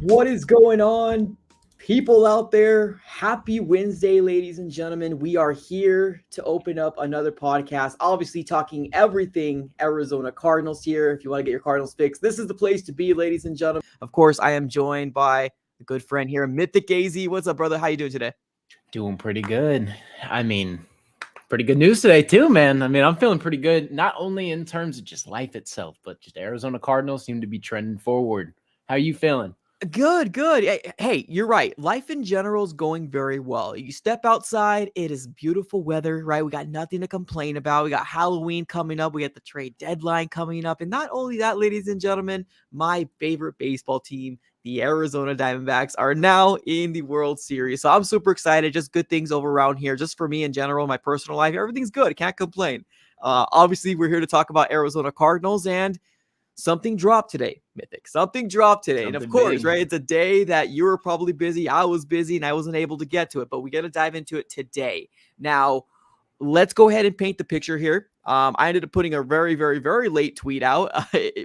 What is going on, people out there? Happy Wednesday, ladies and gentlemen. We are here to open up another podcast, obviously talking everything Arizona Cardinals here. If you want to get your Cardinals fixed, this is the place to be, ladies and gentlemen. Of course, I am joined by a good friend here, Mythic AZ. What's up, brother? How you doing today? Doing pretty good. Pretty good news today too, man. I'm feeling pretty good, not only in terms of just life itself, but just Arizona Cardinals seem to be trending forward. How are you feeling? Good, good. Hey, you're right. Life in general is going very well. You step outside, it is beautiful weather, right? We got nothing to complain about. We got Halloween coming up. We got the trade deadline coming up. And not only that, ladies and gentlemen, my favorite baseball team, the Arizona Diamondbacks, are now in the World Series. So I'm super excited. Just good things over around here. Just for me in general, my personal life, everything's good. Can't complain. Obviously, we're here to talk about Arizona Cardinals, and something dropped today, Mythic. Something dropped today. And of course, big. right, it's a day that you were probably busy. I was busy and I wasn't able to get to it, but we got to dive into it today. Now, let's go ahead and paint the picture here. I ended up putting a very, very, very late tweet out,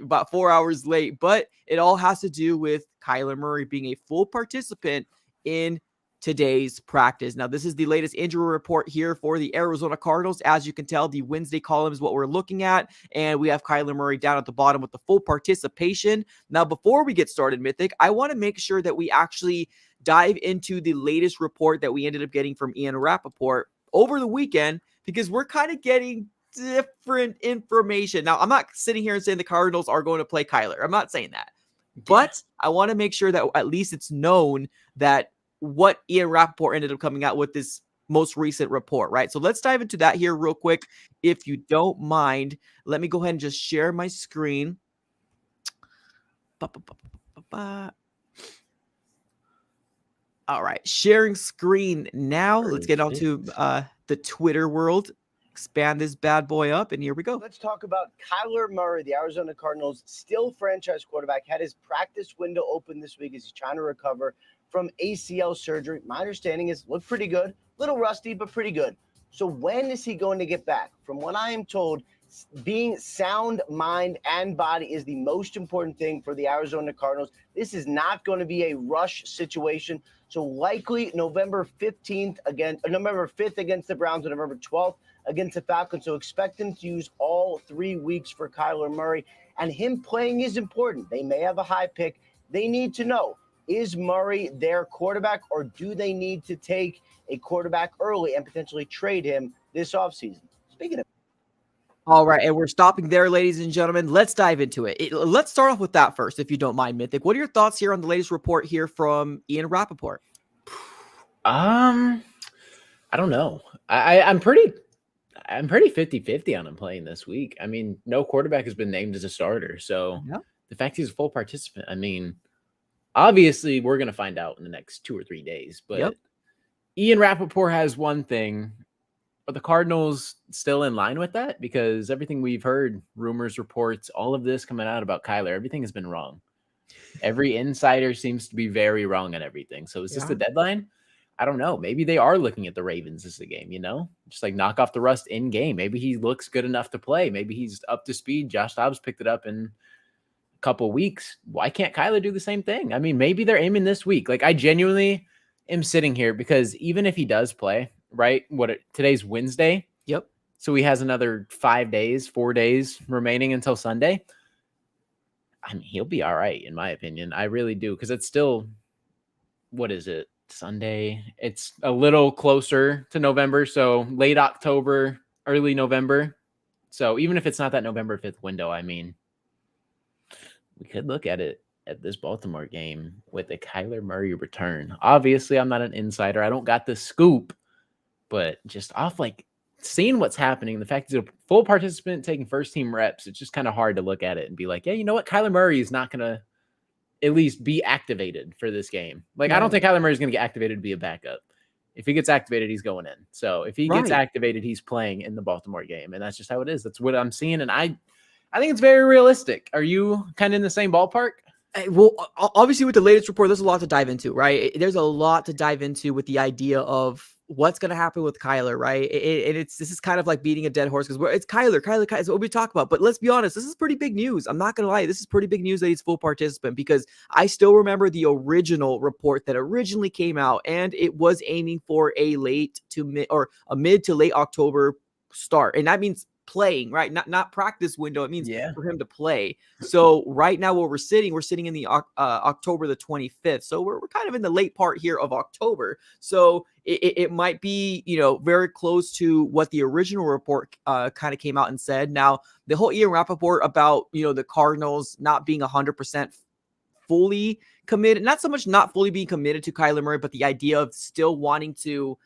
about 4 hours late, but it all has to do with Kyler Murray being a full participant in today's practice. Now, this is the latest injury report here for the Arizona Cardinals. As you can tell, the Wednesday column is what we're looking at, and we have Kyler Murray down at the bottom with the full participation. Now, before we get started, Mythic, I want to make sure that we actually dive into the latest report that we ended up getting from Ian Rappaport over the weekend, because we're kind of getting different information. Now, I'm not sitting here and saying the Cardinals are going to play Kyler. I'm not saying that. But I want to make sure that at least it's known that what Ian Rappaport ended up coming out with this most recent report, right? So let's dive into that here real quick. If you don't mind, let me go ahead and just share my screen. All right, sharing screen now. Let's get on to the Twitter world. Expand this bad boy up, and here we go. Let's talk about Kyler Murray, the Arizona Cardinals, still franchise quarterback, had his practice window open this week as he's trying to recover from ACL surgery. My understanding is looked pretty good, a little rusty, but pretty good. So when is he going to get back? From what I am told, being sound mind and body is the most important thing for the Arizona Cardinals. This is not going to be a rush situation. So likely November 5th against the Browns and November 12th against the Falcons. So expect him to use all 3 weeks for Kyler Murray. And him playing is important. They may have a high pick. They need to know, is Murray their quarterback, or do they need to take a quarterback early and potentially trade him this offseason? Speaking of. All right, and we're stopping there, ladies and gentlemen. Let's dive into it. Let's start off with that first, if you don't mind, Mythic. What are your thoughts here on the latest report here from Ian Rappaport? I don't know. I'm pretty 50-50 on him playing this week. No quarterback has been named as a starter. So The fact he's a full participant, obviously we're going to find out in the next 2 or 3 days. But Ian Rappaport has one thing. Are the Cardinals still in line with that? Because everything we've heard, rumors, reports, all of this coming out about Kyler, everything has been wrong. Every insider seems to be very wrong on everything. So is this the deadline? I don't know. Maybe they are looking at the Ravens as a game, just like knock off the rust in game. Maybe he looks good enough to play. Maybe he's up to speed. Josh Dobbs picked it up in a couple weeks. Why can't Kyler do the same thing? Maybe they're aiming this week. Like, I genuinely am sitting here because even if he does play, right? Today's Wednesday. Yep. So he has another 4 days remaining until Sunday. He'll be all right, in my opinion. I really do. Because it's still, what is it? Sunday. It's a little closer to November. So late October, early November. So even if it's not that November 5th window, we could look at it at this Baltimore game with a Kyler Murray return. Obviously, I'm not an insider. I don't got the scoop. But just off seeing what's happening, the fact he's a full participant taking first team reps, it's just kind of hard to look at it and be like, yeah, you know what? Kyler Murray is not going to at least be activated for this game. I don't think Kyler Murray is going to get activated to be a backup. If he gets activated, he's going in. So if he gets activated, he's playing in the Baltimore game. And that's just how it is. That's what I'm seeing. And I think it's very realistic. Are you kind of in the same ballpark? Well, obviously with the latest report, there's a lot to dive into, right? There's a lot to dive into with the idea of what's going to happen with Kyler, right? And this is kind of like beating a dead horse because it's Kyler is what we talk about. But let's be honest, this is pretty big news. I'm not going to lie. This is pretty big news that he's full participant, because I still remember the original report that originally came out, and it was aiming for a mid to late October start. And that means playing, right? Not practice window. It means for him to play. So right now, where we're sitting in the October the 25th. So we're kind of in the late part here of October. So it might be, very close to what the original report kind of came out and said. Now, the whole Ian Rappaport about, the Cardinals not being 100% fully committed, not so much not fully being committed to Kyler Murray, but the idea of still wanting to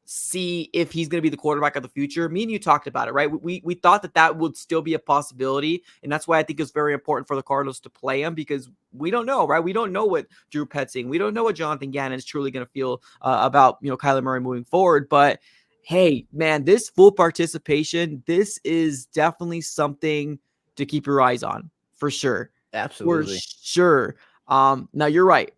see if he's going to be the quarterback of the future. Me and you talked about it, right? We thought that would still be a possibility, and that's why I think it's very important for the Cardinals to play him, because we don't know, right? We don't know what Drew Petzing, we don't know what Jonathan Gannon is truly going to feel about Kyler Murray moving forward. But hey, man, this full participation, this is definitely something to keep your eyes on for sure. Absolutely, for sure. Now you're right.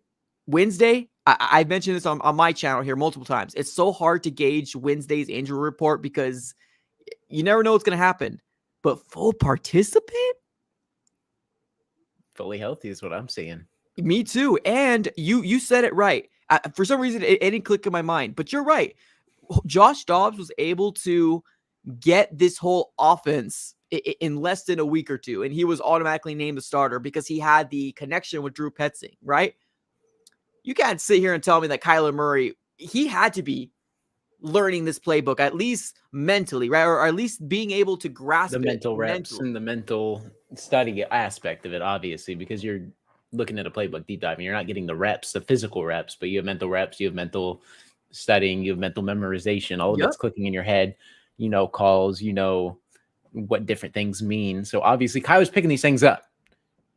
Wednesday, I mentioned this on my channel here multiple times. It's so hard to gauge Wednesday's injury report because you never know what's going to happen. But full participant? Fully healthy is what I'm seeing. Me too. And you said it right. For some reason, it didn't click in my mind. But you're right. Josh Dobbs was able to get this whole offense in less than a week or two, and he was automatically named the starter because he had the connection with Drew Petzing, right? You can't sit here and tell me that Kyler Murray, he had to be learning this playbook, at least mentally, right? Or at least being able to grasp the mental reps and the mental study aspect of it, obviously, because you're looking at a playbook deep dive and you're not getting the reps, the physical reps, but you have mental reps, you have mental studying, you have mental memorization, all of it's clicking in your head, calls, what different things mean. So obviously Kyler's picking these things up.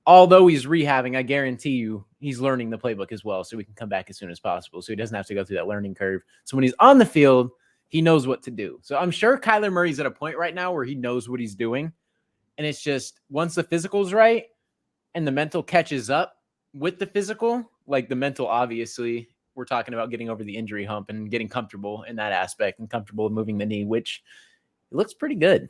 Although he's rehabbing, I guarantee you he's learning the playbook as well, so we can come back as soon as possible. So he doesn't have to go through that learning curve. So when he's on the field, he knows what to do. So I'm sure Kyler Murray's at a point right now where he knows what he's doing. And it's just once the physical's right and the mental catches up with the physical, like the mental, obviously, we're talking about getting over the injury hump and getting comfortable in that aspect and comfortable moving the knee, which it looks pretty good.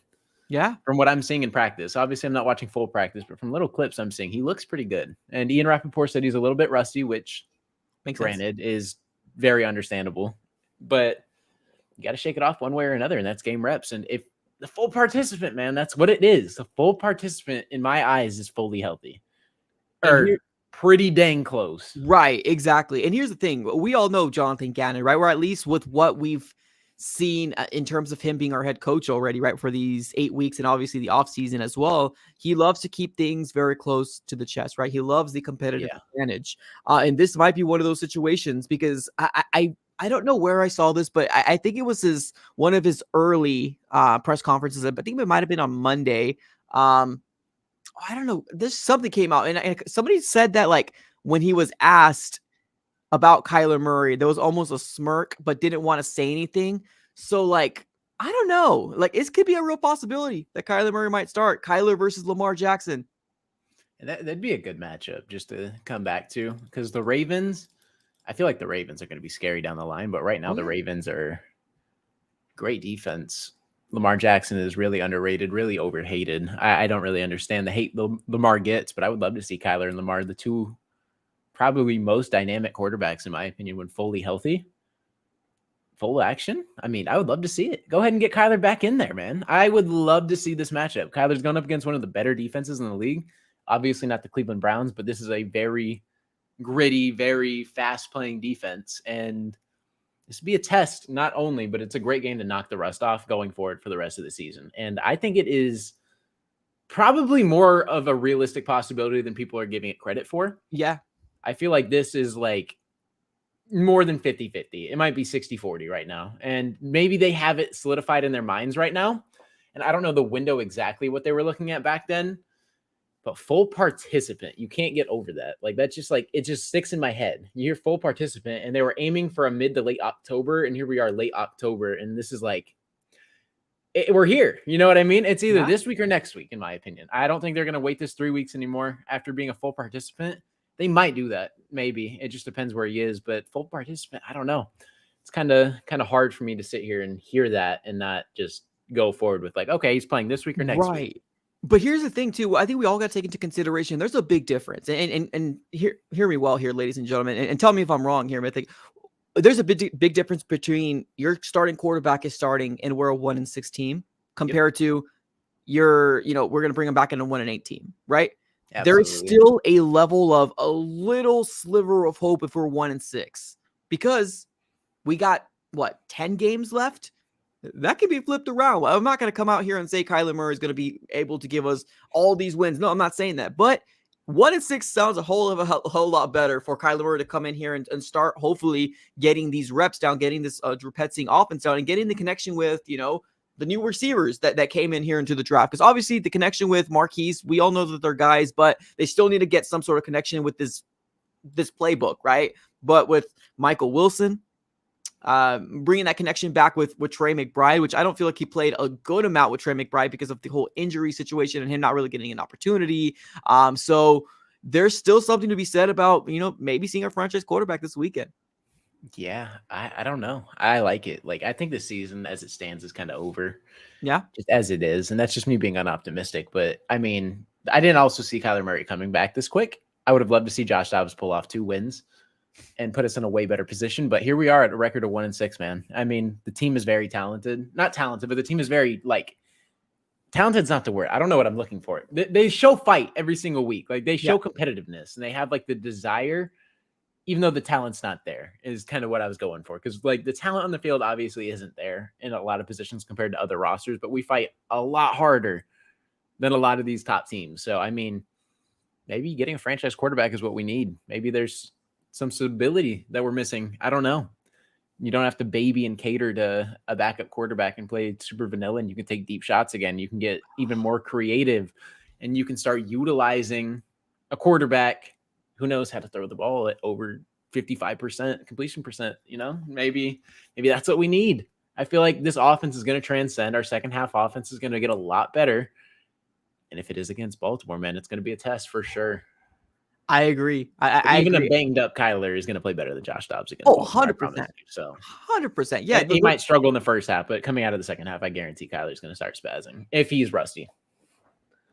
Yeah. From what I'm seeing in practice. Obviously, I'm not watching full practice, but from little clips I'm seeing, he looks pretty good. And Ian Rappaport said he's a little bit rusty, which, granted, is very understandable. But you got to shake it off one way or another, and that's game reps. And if the full participant, man, that's what it is. The full participant, in my eyes, is fully healthy. Or pretty dang close. Right, exactly. And here's the thing. We all know Jonathan Gannon, right? Or at least with what we've seen in terms of him being our head coach already, right, for these 8 weeks and obviously the offseason as well. He loves to keep things very close to the chest, right? He loves the competitive advantage. And this might be one of those situations because I don't know where I saw this, but I think it was one of his early press conferences. I think it might have been on Monday. I don't know. There's something came out and somebody said that like when he was asked about Kyler Murray, there was almost a smirk, but didn't want to say anything. So like, I don't know, like this could be a real possibility that Kyler Murray might start. Kyler versus Lamar Jackson. And that'd be a good matchup just to come back to, because the Ravens, I feel like the Ravens are going to be scary down the line, but right now the Ravens are great defense. Lamar Jackson is really underrated, really overhated. I don't really understand the hate Lamar gets, but I would love to see Kyler and Lamar, the two probably most dynamic quarterbacks, in my opinion, when fully healthy. Full action. I mean, I would love to see it. Go ahead and get Kyler back in there, man. I would love to see this matchup. Kyler's going up against one of the better defenses in the league. Obviously not the Cleveland Browns, but this is a very gritty, very fast-playing defense. And this would be a test, not only, but it's a great game to knock the rust off going forward for the rest of the season. And I think it is probably more of a realistic possibility than people are giving it credit for. Yeah. I feel like this is like more than 50-50. It might be 60-40 right now. And maybe they have it solidified in their minds right now. And I don't know the window exactly what they were looking at back then, but full participant, you can't get over that. Like, that's just like, it just sticks in my head. You hear full participant, and they were aiming for a mid to late October. And here we are, late October. And this is like, we're here. You know what I mean? It's either this week or next week, in my opinion. I don't think they're going to wait this 3 weeks anymore after being a full participant. They might do that. Maybe. It just depends where he is. But full participant, I don't know. it's kind of hard for me to sit here and hear that and not just go forward with like, okay, he's playing this week or next week. Right. But here's the thing too. I think we all got to take into consideration. There's a big difference, and hear me well here, ladies and gentlemen, and tell me if I'm wrong here, Mythic. There's a big difference between your starting quarterback is starting and we're a 1-6 team compared to we're going to bring them back in a 1-8 team, right? Absolutely. There is still a level of a little sliver of hope if we're 1-6 because we got 10 games left. That can be flipped around. I'm not going to come out here and say Kyler Murray is going to be able to give us all these wins. No, I'm not saying that. But 1-6 sounds a whole lot better for Kyler Murray to come in here and start hopefully getting these reps down, getting this Drew Petzing offense down, and getting the connection with, the new receivers that came in here into the draft. Because obviously the connection with Marquise, we all know that they're guys, but they still need to get some sort of connection with this playbook, right? But with Michael Wilson, bringing that connection back with Trey McBride, which I don't feel like he played a good amount with Trey McBride because of the whole injury situation and him not really getting an opportunity. So there's still something to be said about, maybe seeing our franchise quarterback this weekend. Yeah, I don't know. I like it. Like, I think the season as it stands is kind of over. Yeah. Just as it is. And that's just me being unoptimistic. But I mean, I didn't also see Kyler Murray coming back this quick. I would have loved to see Josh Dobbs pull off 2 wins and put us in a way better position. But here we are at a record of 1-6, man. I mean, the team is very talented. Not talented, but the team is very, talented's not the word. I don't know what I'm looking for. They show fight every single week. Like, they show competitiveness, and they have, the desire, even though the talent's not there, is kind of what I was going for. Because, the talent on the field obviously isn't there in a lot of positions compared to other rosters, but we fight a lot harder than a lot of these top teams. So, I mean, maybe getting a franchise quarterback is what we need. Maybe there's some stability that we're missing. I don't know. You don't have to baby and cater to a backup quarterback and play super vanilla, and you can take deep shots again. You can get even more creative, and you can start utilizing a quarterback who knows how to throw the ball at over 55% completion percent. Maybe that's what we need. I feel like this offense is going to transcend. Our second half offense is going to get a lot better. And if it is against Baltimore, man, it's going to be a test for sure. I agree. I even agree. a banged up Kyler is going to play better than Josh Dobbs against. 100%. So 100%. Yeah, he might struggle in the first half, but coming out of the second half, I guarantee Kyler's going to start spazzing if he's rusty.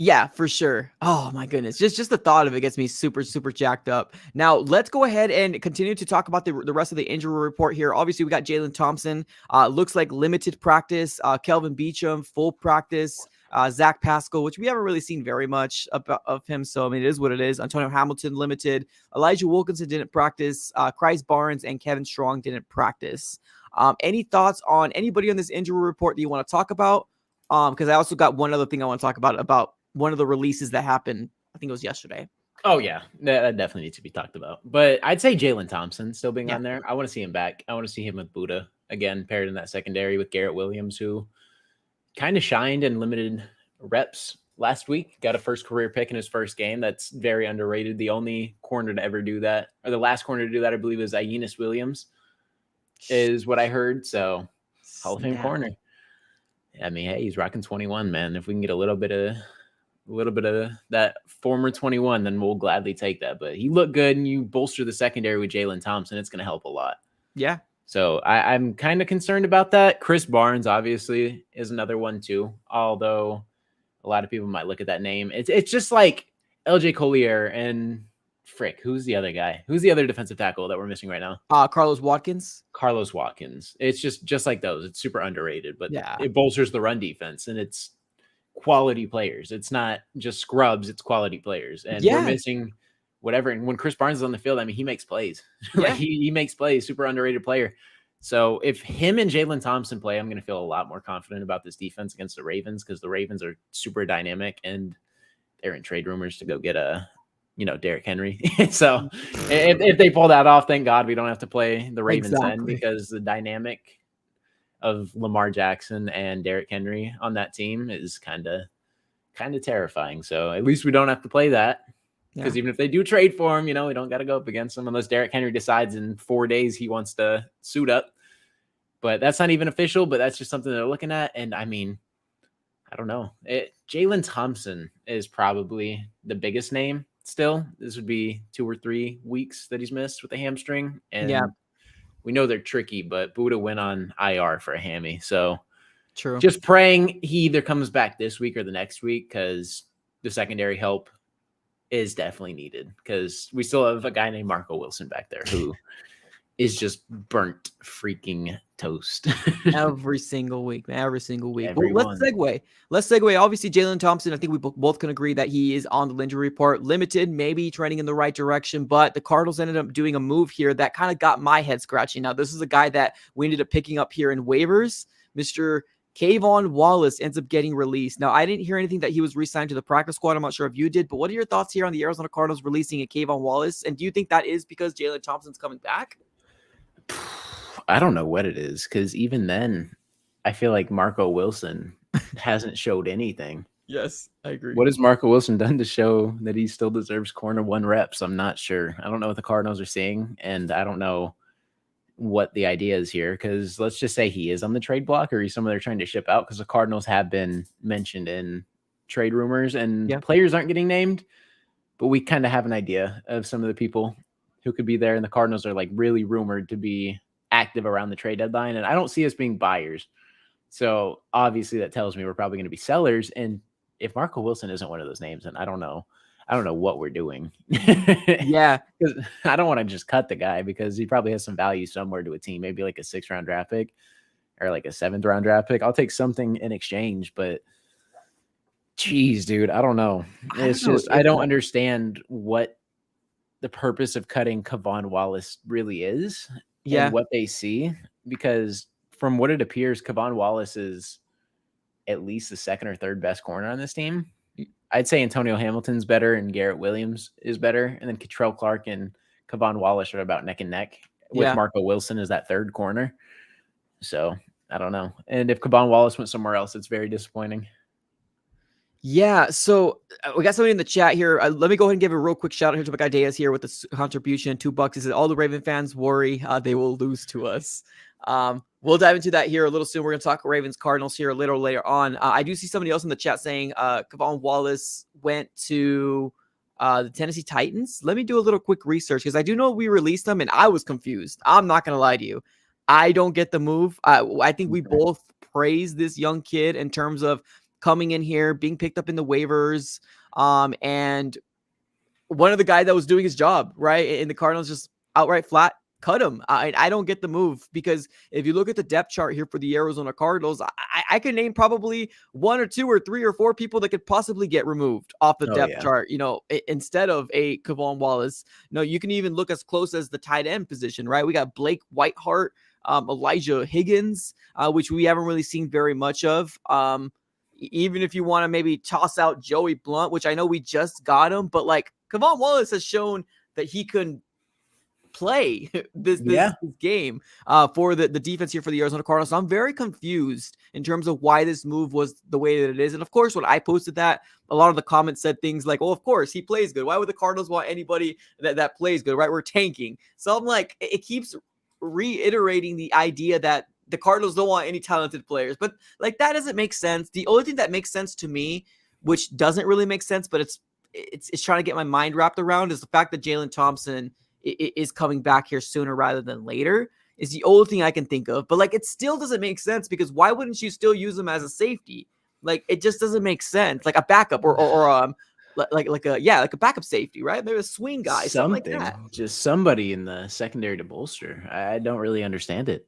Yeah, for sure. Oh my goodness. Just the thought of it gets me super, super jacked up. Now let's go ahead and continue to talk about the rest of the injury report here. Obviously we got Jalen Thompson, looks like limited practice, Kelvin Beachum, full practice, Zach Pascal, which we haven't really seen very much of him. So, I mean, it is what it is. Antonio Hamilton limited, Elijah Wilkinson didn't practice, Christ Barnes and Kevin Strong didn't practice. Any thoughts on anybody on this injury report that you want to talk about? Because I also got one other thing I want to talk about one of the releases that happened. I think it was yesterday. Oh, yeah. That definitely needs to be talked about. But I'd say Jalen Thompson still being on there. I want to see him back. I want to see him with Buddha again, paired in that secondary with Garrett Williams, who kind of shined in limited reps last week. Got a first career pick in his first game. That's very underrated. The only corner to ever do that, or the last corner to do that, I believe, is Aeneas Williams, is what I heard. So, Hall of Fame corner. I mean, hey, he's rocking 21, man. If we can get a little bit of that former 21, then we'll gladly take that. But he looked good, and you bolster the secondary with Jalen Thompson. It's going to help a lot. Yeah. So I'm kind of concerned about that. Chris Barnes, obviously, is another one too. Although a lot of people might look at that name. It's just like LJ Collier and frick. Who's the other guy? Who's the other defensive tackle that we're missing right now? Carlos Watkins. Carlos Watkins. It's just like those. It's super underrated, but yeah, it bolsters the run defense, and it's quality players. It's not just scrubs. It's quality players, and we're missing whatever. And when Chris Barnes is on the field, I mean, he makes plays. Yeah. he makes plays. Super underrated player. So if him and Jalen Thompson play, I'm going to feel a lot more confident about this defense against the Ravens, because the Ravens are super dynamic, and they're in trade rumors to go get Derrick Henry. So if they pull that off, thank God we don't have to play the Ravens end, because the dynamic of Lamar Jackson and Derrick Henry on that team is kind of terrifying. So at least we don't have to play that. Because even if they do trade for him, we don't got to go up against him unless Derrick Henry decides in 4 days he wants to suit up. But that's not even official, but that's just something they're looking at. And I mean, I don't know. Jalen Thompson is probably the biggest name still. This would be 2 or 3 weeks that he's missed with a hamstring. And we know they're tricky, but Buddha went on IR for a hammy. So True. just praying he either comes back this week or the next week, because the secondary help is definitely needed, because we still have a guy named Marco Wilson back there who is just burnt freaking toast. Every single week, man. Every single week. Well, Everyone. Let's segue. Obviously, Jalen Thompson, I think we both can agree that he is on the injury report. Limited, maybe trending in the right direction, but the Cardinals ended up doing a move here that kind of got my head scratching. Now, this is a guy that we ended up picking up here in waivers. Mr. Kayvon Wallace ends up getting released. Now, I didn't hear anything that he was re-signed to the practice squad. I'm not sure if you did, but what are your thoughts here on the Arizona Cardinals releasing a Kayvon Wallace? And do you think that is because Jalen Thompson's coming back? I don't know what it is, because even then, I feel like Marco Wilson hasn't showed anything. Yes, I agree. What has Marco Wilson done to show that he still deserves corner 1 reps? I'm not sure. I don't know what the Cardinals are seeing, and I don't know what the idea is here, because let's just say he is on the trade block, or he's someone they're trying to ship out, because the Cardinals have been mentioned in trade rumors, and players aren't getting named, but we kind of have an idea of some of the people who could be there, and the Cardinals are like really rumored to be active around the trade deadline, and I don't see us being buyers. So obviously that tells me we're probably going to be sellers, and if Marco Wilson isn't one of those names, then I don't know what we're doing. Yeah. Because I don't want to just cut the guy, because he probably has some value somewhere to a team, maybe like a 6th-round draft pick or like a 7th-round draft pick. I'll take something in exchange, but geez, dude, I don't know. It's just, I don't understand what the purpose of cutting Kayvon Wallace really is and what they see, because from what it appears, Kayvon Wallace is at least the 2nd or 3rd best corner on this team. I'd say Antonio Hamilton's better and Garrett Williams is better, and then Catrell Clark and Kayvon Wallace are about neck and neck, with Marco Wilson as that 3rd corner. So I don't know. And if Kayvon Wallace went somewhere else, it's very disappointing. Yeah, so we got somebody in the chat here. Let me go ahead and give a real quick shout out here to my guy Diaz here with the contribution, $2. He said, all the Raven fans worry they will lose to us. We'll dive into that here a little soon. We're going to talk Ravens Cardinals here a little later on. I do see somebody else in the chat saying Kayvon Wallace went to the Tennessee Titans. Let me do a little quick research, because I do know we released them and I was confused. I'm not going to lie to you. I don't get the move. I think we both praise this young kid in terms of coming in here, being picked up in the waivers, and one of the guys that was doing his job, right? And the Cardinals just outright flat cut him. I don't get the move, because if you look at the depth chart here for the Arizona Cardinals, I can name probably 1 or 2 or 3 or 4 people that could possibly get removed off the depth chart, instead of a Kayvon Wallace. No, you can even look as close as the tight end position, right? We got Blake Whiteheart, Elijah Higgins, which we haven't really seen very much of. Even if you want to maybe toss out Joey Blunt, which I know we just got him, but like Kayvon Wallace has shown that he can play this game for the defense here for the Arizona Cardinals. So I'm very confused in terms of why this move was the way that it is. And of course, when I posted that, a lot of the comments said things like, "Oh, of course he plays good. Why would the Cardinals want anybody that plays good? Right? We're tanking." So I'm like, it keeps reiterating the idea that the Cardinals don't want any talented players, but like that doesn't make sense. The only thing that makes sense to me, which doesn't really make sense, but it's trying to get my mind wrapped around, is the fact that Jalen Thompson is coming back here sooner rather than later. Is the only thing I can think of. But like, it still doesn't make sense, because why wouldn't you still use him as a safety? Like, it just doesn't make sense. Like a backup or like a backup safety, right? Maybe a swing guy, something like that. Just somebody in the secondary to bolster. I don't really understand it.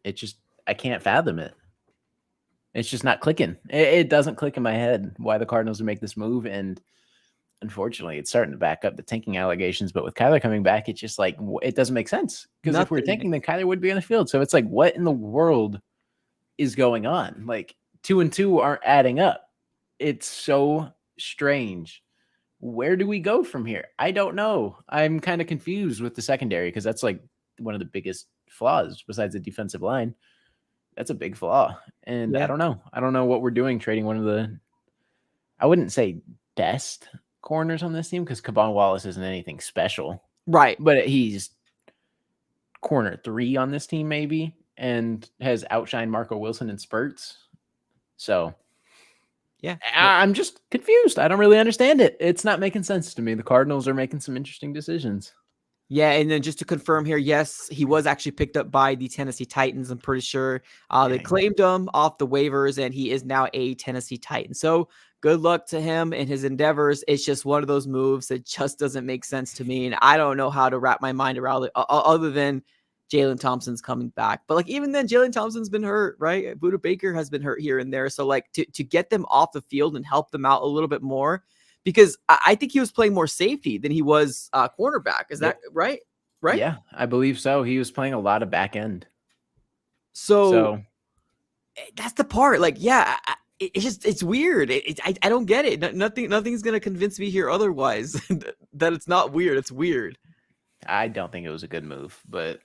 I can't fathom it. It's just not clicking. It doesn't click in my head why the Cardinals would make this move. And unfortunately, it's starting to back up the tanking allegations. But with Kyler coming back, it's just like, it doesn't make sense. Because if we're tanking, then Kyler would be on the field. So it's like, what in the world is going on? Like 2 and 2 aren't adding up. It's so strange. Where do we go from here? I don't know. I'm kind of confused with the secondary, because that's like one of the biggest flaws besides the defensive line. That's a big flaw. And I don't know. I don't know what we're doing trading one of the, I wouldn't say best corners on this team, because Kayvon Wallace isn't anything special. Right. But he's corner 3 on this team maybe, and has outshined Marco Wilson in spurts. So yeah, I'm just confused. I don't really understand it. It's not making sense to me. The Cardinals are making some interesting decisions. Yeah, and then just to confirm here, yes, he was actually picked up by the Tennessee Titans. I'm pretty sure they Dang. claimed him off the waivers, and he is now a Tennessee Titan. So good luck to him in his endeavors. It's just one of those moves that just doesn't make sense to me, and I don't know how to wrap my mind around it other than Jalen Thompson's coming back. But like even then, Jalen Thompson's been hurt, right? Buda Baker has been hurt here and there. So like to get them off the field and help them out a little bit more, because I think he was playing more safety than he was cornerback. Is that right? Right? Yeah, I believe so. He was playing a lot of back end. So that's the part. Like, yeah, it's weird. I don't get it. Nothing's gonna convince me here otherwise that it's not weird. It's weird. I don't think it was a good move, but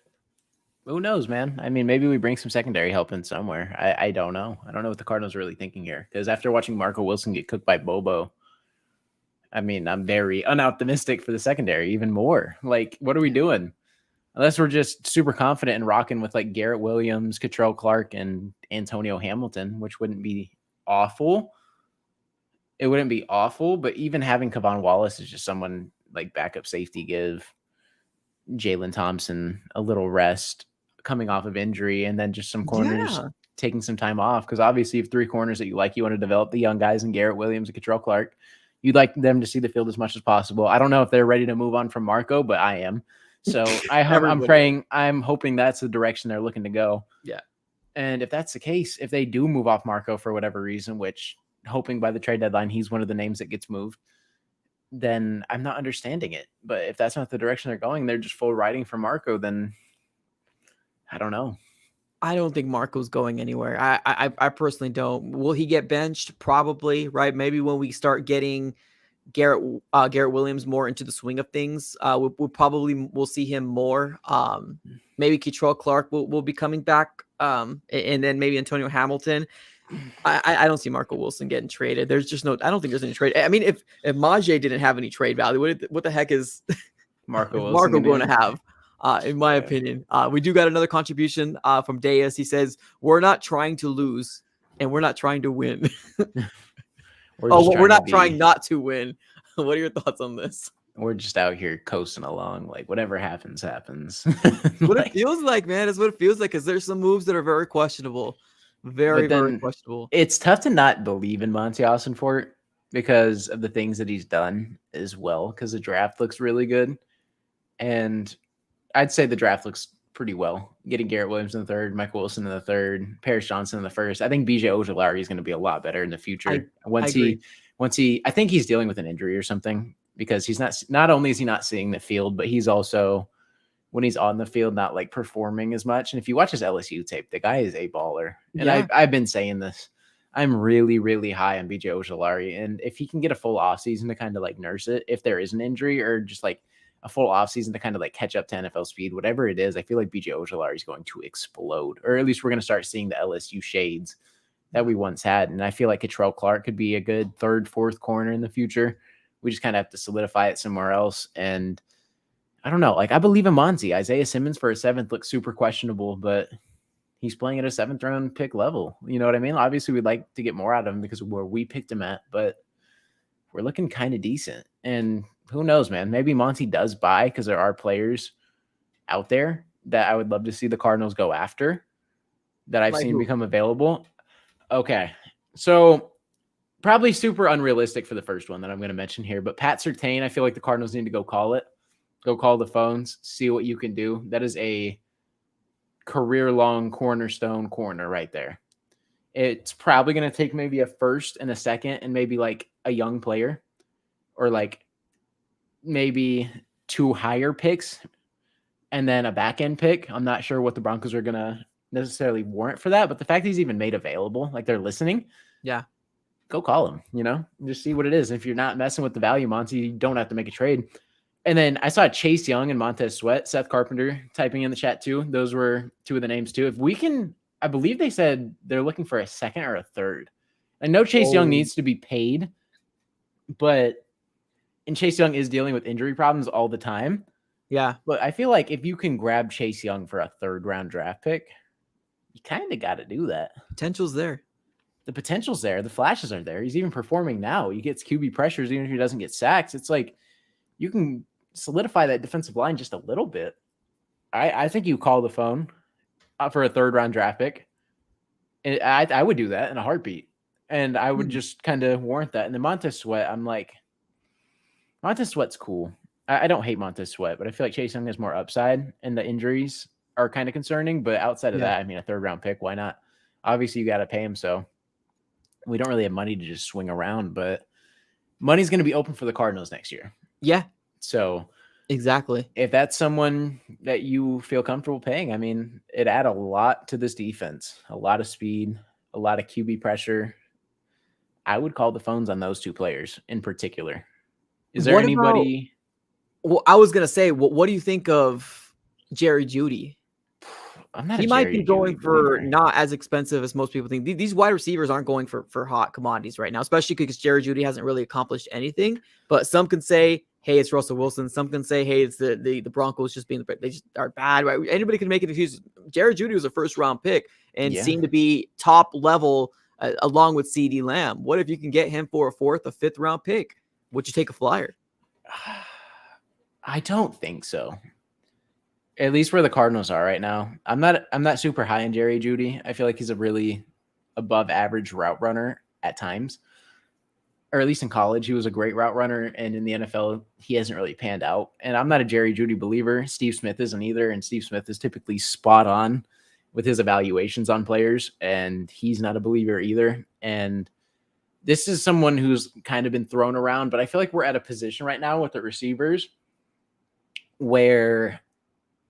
who knows, man? I mean, maybe we bring some secondary help in somewhere. I don't know. I don't know what the Cardinals are really thinking here, because after watching Marco Wilson get cooked by Bobo, I mean, I'm very unoptimistic for the secondary even more. Like, what are we doing? Unless we're just super confident and rocking with like Garrett Williams, Cottrell Clark, and Antonio Hamilton, which wouldn't be awful. It wouldn't be awful, but even having Kevon Wallace is just someone like backup safety, give Jalen Thompson a little rest coming off of injury, and then just some corners taking some time off. Because obviously, you have 3 corners that you like. You want to develop the young guys in Garrett Williams and Cottrell Clark. You'd like them to see the field as much as possible. I don't know if they're ready to move on from Marco, but I am. So I'm praying, I'm hoping that's the direction they're looking to go. Yeah. And if that's the case, if they do move off Marco for whatever reason, which hoping by the trade deadline, he's one of the names that gets moved, then I'm not understanding it. But if that's not the direction they're going, they're just full riding for Marco, then I don't know. I don't think Marco's going anywhere. I personally don't. Will he get benched? Probably, right? Maybe when we start getting Garrett Williams more into the swing of things, we'll see him more. Maybe Cottrell Clark will be coming back, and then maybe Antonio Hamilton. I don't see Marco Wilson getting traded. There's just no. I don't think there's any trade. I mean, if Majay didn't have any trade value, what the heck is Marco going to have? In my opinion, we do got another contribution from Deus. He says, "We're not trying to lose, and we're not trying to win." We're not trying not to win. What are your thoughts on this? We're just out here coasting along, like whatever happens, happens. What it feels like, man, is what it feels like. Because there's some moves that are very questionable, very questionable. It's tough to not believe in Monty Austinfort because of the things that he's done as well. Because the draft looks really good, and I'd say the draft looks pretty well. Getting Garrett Williams in the 3rd, Michael Wilson in the 3rd, Paris Johnson in the 1st. I think BJ Ojulari is going to be a lot better in the future. I think he's dealing with an injury or something, because he's not only is he not seeing the field, but he's also, when he's on the field, not like performing as much. And if you watch his LSU tape, the guy is a baller. And I've been saying this. I'm really, really high on BJ Ojulari. And if he can get a full offseason to kind of like nurse it, if there is an injury, or just like a full offseason to kind of like catch up to NFL speed, whatever it is, I feel like BJ Ojulari is going to explode, or at least we're going to start seeing the LSU shades that we once had. And I feel like Cottrell Clark could be a good 3rd, 4th corner in the future. We just kind of have to solidify it somewhere else. And I don't know, like I believe in Monty. Isaiah Simmons for a 7th looks super questionable, but he's playing at a 7th round pick level. You know what I mean? Obviously we'd like to get more out of him because of where we picked him at, but we're looking kind of decent. And who knows, man? Maybe Monty does buy, because there are players out there that I would love to see the Cardinals go after that I've seen become available. Okay. So probably super unrealistic for the first one that I'm going to mention here, but Pat Surtain, I feel like the Cardinals need to go call it. Go call the phones, see what you can do. That is a career-long cornerstone corner right there. It's probably going to take maybe a 1st and a 2nd and maybe like a young player, or like maybe 2 higher picks and then a back end pick. I'm not sure what the Broncos are going to necessarily warrant for that, but the fact that he's even made available, like they're listening. Yeah. Go call him, just see what it is. If you're not messing with the value, Monty, you don't have to make a trade. And then I saw Chase Young and Montez Sweat, Seth Carpenter typing in the chat too. Those were 2 of the names too. If we can, I believe they said they're looking for a 2nd or a 3rd. I know Chase Young needs to be paid, and Chase Young is dealing with injury problems all the time. Yeah. But I feel like if you can grab Chase Young for a 3rd round draft pick, you kind of got to do that. Potential's there. The potential's there. The flashes are there. He's even performing now. He gets QB pressures even if he doesn't get sacks. It's like you can solidify that defensive line just a little bit, I think you call the phone for a 3rd-round draft pick. And I would do that in a heartbeat. And I would just kind of warrant that. And then Montez Sweat, I'm like, Montez Sweat's cool. I don't hate Montez Sweat, but I feel like Chase Young has more upside, and the injuries are kind of concerning. But outside of that, I mean, a 3rd-round pick, why not? Obviously, you got to pay him, so we don't really have money to just swing around. But money's going to be open for the Cardinals next year. Yeah. So exactly. If that's someone that you feel comfortable paying, I mean, it add a lot to this defense, a lot of speed, a lot of QB pressure. I would call the phones on those 2 players in particular. Is there anybody? Well, I was going to say, what do you think of Jerry Jeudy? He might be going for not as expensive as most people think. These wide receivers aren't going for hot commodities right now, especially because Jerry Jeudy hasn't really accomplished anything. But some can say, hey, it's Russell Wilson. Some can say, hey, it's the Broncos just being they just are bad. Right? Anybody can make an excuse. Jerry Jeudy was a 1st-round pick and seemed to be top level along with CeeDee Lamb. What if you can get him for a 4th, a 5th-round pick? Would you take a flyer? I don't think so. At least where the Cardinals are right now. I'm not super high on Jerry Jeudy. I feel like he's a really above average route runner at times. Or at least in college, he was a great route runner. And in the NFL, he hasn't really panned out. And I'm not a Jerry Jeudy believer. Steve Smith isn't either. And Steve Smith is typically spot on with his evaluations on players. And he's not a believer either. And this is someone who's kind of been thrown around. But I feel like we're at a position right now with the receivers where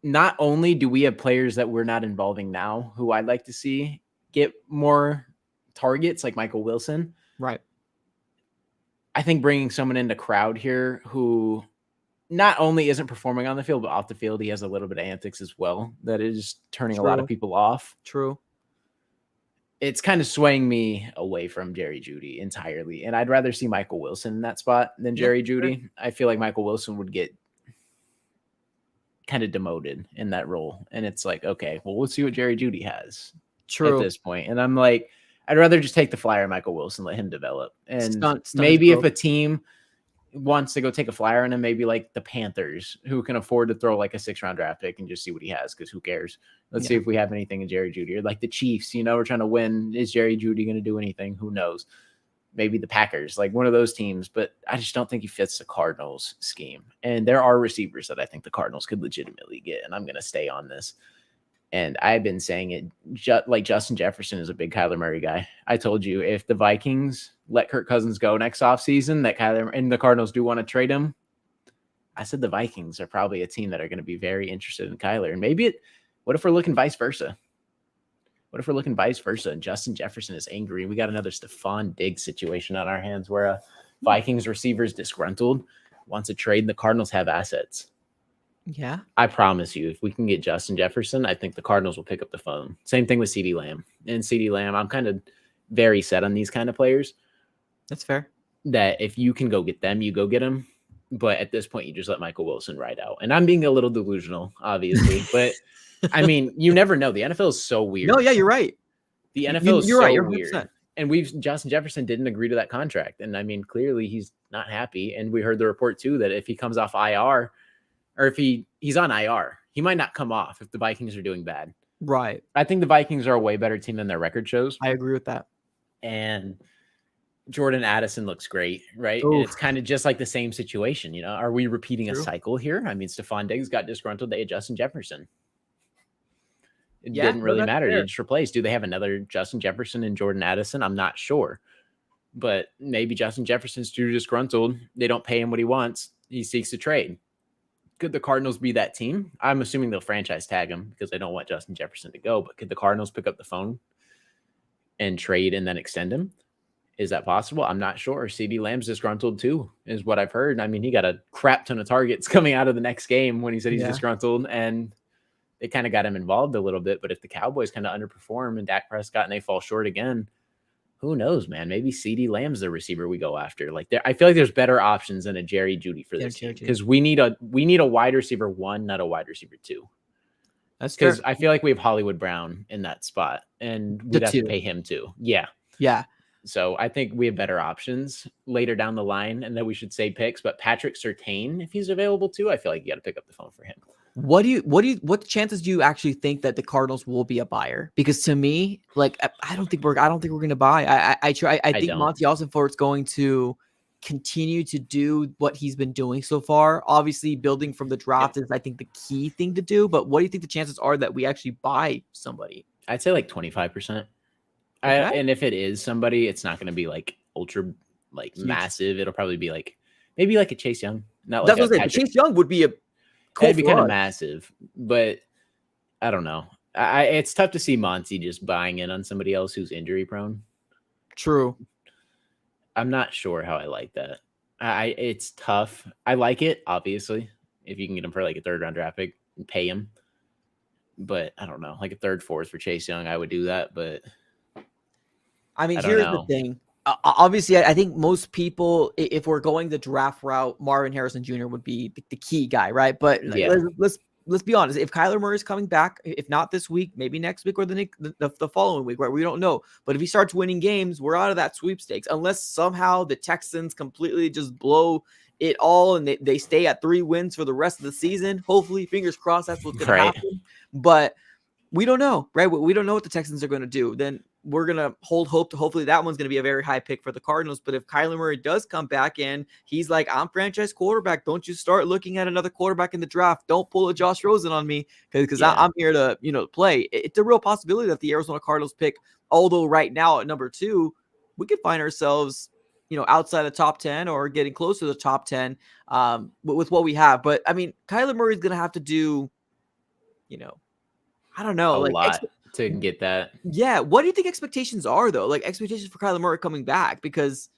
not only do we have players that we're not involving now, who I'd like to see get more targets like Michael Wilson. Right. I think bringing someone into crowd here who not only isn't performing on the field, but off the field, he has a little bit of antics as well that is turning a lot of people off. True. It's kind of swaying me away from Jerry Jeudy entirely. And I'd rather see Michael Wilson in that spot than Jerry Jeudy. Sure. I feel like Michael Wilson would get kind of demoted in that role. And it's like, okay, well, let's see what Jerry Jeudy has at this point. And I'm like, I'd rather just take the flyer, Michael Wilson, let him develop. And maybe if a team wants to go take a flyer on him, maybe like the Panthers, who can afford to throw like a 6th-round draft pick and just see what he has, because who cares? Let's see if we have anything in Jerry Jeudy. Or like the Chiefs, we're trying to win. Is Jerry Jeudy going to do anything? Who knows? Maybe the Packers, like one of those teams, but I just don't think he fits the Cardinals scheme. And there are receivers that I think the Cardinals could legitimately get, and I'm going to stay on this. And I've been saying it, like Justin Jefferson is a big Kyler Murray guy. I told you, if the Vikings let Kirk Cousins go next offseason, that Kyler and the Cardinals do want to trade him, I said the Vikings are probably a team that are going to be very interested in Kyler. And maybe what if we're looking vice versa? What if we're looking vice versa and Justin Jefferson is angry? We got another Stephon Diggs situation on our hands where a Vikings receiver is disgruntled, wants to trade, and the Cardinals have assets. Yeah. I promise you, if we can get Justin Jefferson, I think the Cardinals will pick up the phone. Same thing with CeeDee Lamb. And CeeDee Lamb, I'm kind of very set on these kind of players. That's fair. That if you can go get them, you go get them. But at this point, you just let Michael Wilson ride out. And I'm being a little delusional, obviously. But I mean, you never know. The NFL is so weird. No, yeah, you're right. The NFL is so right. You're weird. And Justin Jefferson didn't agree to that contract. And I mean, clearly he's not happy. And we heard the report too that if he comes off IR, or if he's on IR, he might not come off if the Vikings are doing bad. Right. I think the Vikings are a way better team than their record shows. I agree with that. And Jordan Addison looks great, right? And it's kind of just like the same situation. Are we repeating a cycle here? I mean, Stephon Diggs got disgruntled. They had Justin Jefferson. It didn't really matter. They just replaced. Do they have another Justin Jefferson and Jordan Addison? I'm not sure. But maybe Justin Jefferson's too disgruntled. They don't pay him what he wants. He seeks to trade. Could the Cardinals be that team? I'm assuming they'll franchise tag him because they don't want Justin Jefferson to go. But could the Cardinals pick up the phone and trade and then extend him? Is that possible? I'm not sure. CeeDee Lamb's disgruntled too, is what I've heard. I mean, he got a crap ton of targets coming out of the next game when he said he's disgruntled, and they kind of got him involved a little bit. But if the Cowboys kind of underperform and Dak Prescott and they fall short again, who knows, man? Maybe CeeDee Lamb's the receiver we go after. I feel like there's better options than a Jerry Jeudy for this team, because we need a wide receiver 1, not a wide receiver 2. That's because I feel like we have Hollywood Brown in that spot, and we'd have to pay him too. Yeah. Yeah. So I think we have better options later down the line, and that we should say picks. But Patrick Surtain, if he's available too, I feel like you got to pick up the phone for him. What chances do you actually think that the Cardinals will be a buyer? Because to me, like I don't think we're going to buy. I think Monty Ossenfort's going to continue to do what he's been doing so far. Obviously, building from the draft is, I think, the key thing to do. But what do you think the chances are that we actually buy somebody? I'd say like 25%. Okay. And if it is somebody, it's not going to be like ultra, like huge, massive. It'll probably be like maybe like a Chase Young. Not like that's what I'm saying. Chase Young would be a cool. It'd be kind of massive, but I don't know. It's tough to see Monty just buying in on somebody else who's injury prone. True. I'm not sure how I like that. It's tough. I like it, obviously, if you can get him for like a 3rd round draft pick and pay him. But I don't know, like a 3rd, 4th for Chase Young, I would do that. But I mean, here's the thing. Obviously, I think most people, if we're going the draft route, Marvin Harrison Jr. would be the key guy, right? But let's be honest. If Kyler Murray is coming back, if not this week, maybe next week or the following week, right? We don't know. But if he starts winning games, we're out of that sweepstakes. Unless somehow the Texans completely just blow it all and they stay at 3 wins for the rest of the season. Hopefully, fingers crossed, that's what's going to happen. But we don't know, right? We don't know what the Texans are going to do. Then we're going to hold hope to hopefully that one's going to be a very high pick for the Cardinals. But if Kyler Murray does come back and he's like, I'm franchise quarterback, don't you start looking at another quarterback in the draft. Don't pull a Josh Rosen on me because I'm here to, play. It's a real possibility that the Arizona Cardinals pick, although right now at number 2, we could find ourselves, outside the top 10 or getting close to the top 10 with what we have. But I mean, Kyler Murray's going to have to do, I don't know, a lot to get that. Yeah. What do you think expectations are, though? Like expectations for Kyler Murray coming back? Because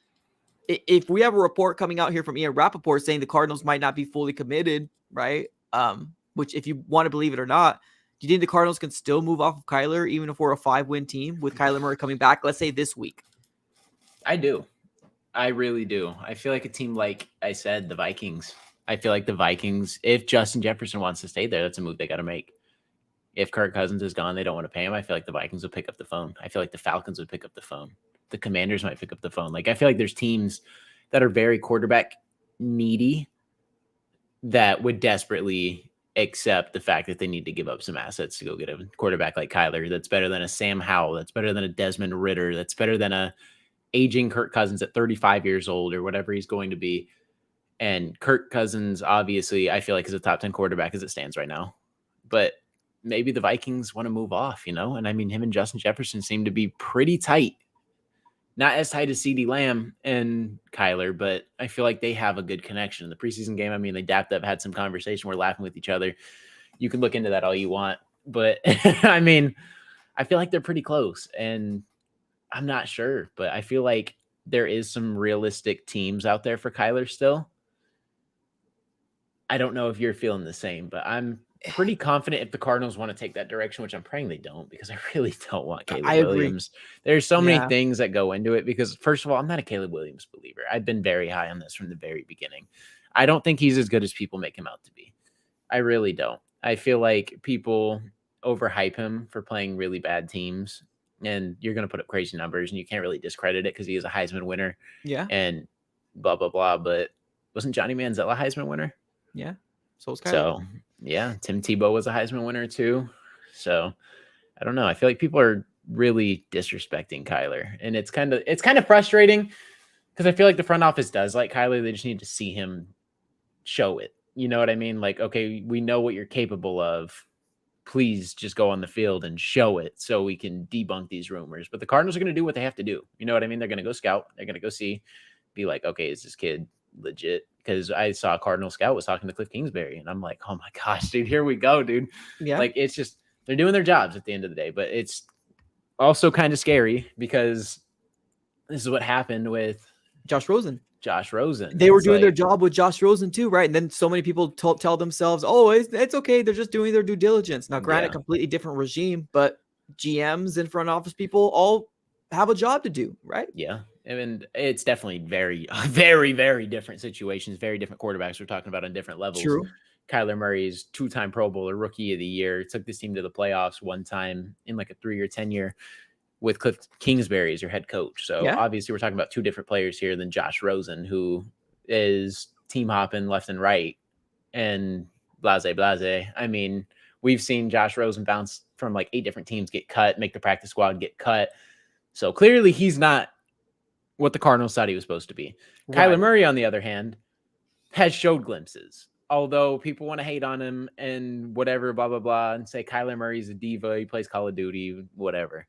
if we have a report coming out here from Ian Rappaport saying the Cardinals might not be fully committed, right? Which if you want to believe it or not, do you think the Cardinals can still move off of Kyler even if we're a 5-win team with Kyler Murray coming back? Let's say this week. I do. I really do. I feel like a team like I said, the Vikings. I feel like the Vikings, if Justin Jefferson wants to stay there, that's a move they got to make. If Kirk Cousins is gone, they don't want to pay him. I feel like the Vikings will pick up the phone. I feel like the Falcons would pick up the phone. The Commanders might pick up the phone. Like, I feel like there's teams that are very quarterback needy that would desperately accept the fact that they need to give up some assets to go get a quarterback like Kyler that's better than a Sam Howell, that's better than a Desmond Ridder, that's better than a aging Kirk Cousins at 35 years old or whatever he's going to be. And Kirk Cousins, obviously, I feel like is a top 10 quarterback as it stands right now. But maybe the Vikings want to move off, And I mean, him and Justin Jefferson seem to be pretty tight. Not as tight as CeeDee Lamb and Kyler, but I feel like they have a good connection. In the preseason game, I mean, they dapped up, had some conversation. We're laughing with each other. You can look into that all you want. But, I mean, I feel like they're pretty close. And I'm not sure. But I feel like there is some realistic teams out there for Kyler still. I don't know if you're feeling the same, but I'm pretty confident if the Cardinals want to take that direction, which I'm praying they don't, because I really don't want Caleb Williams. There's so many things that go into it because, first of all, I'm not a Caleb Williams believer. I've been very high on this from the very beginning. I don't think he's as good as people make him out to be. I really don't. I feel like people overhype him for playing really bad teams, and you're going to put up crazy numbers, and you can't really discredit it because he is a Heisman winner. Yeah. And blah, blah, blah. But wasn't Johnny Manziel a Heisman winner? Yeah. So yeah, Tim Tebow was a Heisman winner too. So I don't know. I feel like people are really disrespecting Kyler, and it's kind of frustrating because I feel like the front office does like Kyler. They just need to see him show it. You know what I mean? Like, okay, we know what you're capable of. Please just go on the field and show it so we can debunk these rumors. But the Cardinals are going to do what they have to do. You know what I mean? They're going to go scout. They're going to go see, be like, okay, is this kid legit? Because I saw a Cardinal scout was talking to Cliff Kingsbury, and I'm like, oh my gosh, dude, here we go, dude. Yeah. Like, it's just, they're doing their jobs at the end of the day, but it's also kind of scary because this is what happened with Josh Rosen. They were doing their job with Josh Rosen too, right? And then so many people tell themselves, oh, it's okay. They're just doing their due diligence. Now, granted, completely different regime, but GMs and front office people all have a job to do, right? Yeah. And it's definitely very, very, very different situations, very different quarterbacks we're talking about on different levels. True. Kyler Murray's 2-time Pro Bowler, Rookie of the Year, took this team to the playoffs one time in like a 3 or 10 year. with Cliff Kingsbury as your head coach. So Yeah. obviously we're talking about two different players here than Josh Rosen, who is team hopping left and right and blase. I mean, we've seen Josh Rosen bounce from like 8 different teams, get cut, make the practice squad, get cut. So clearly he's not what the Cardinals thought he was supposed to be. Right. Kyler Murray, on the other hand, has showed glimpses. Although people want to hate on him and whatever, blah, blah, blah, and say Kyler Murray's a diva, he plays Call of Duty, whatever.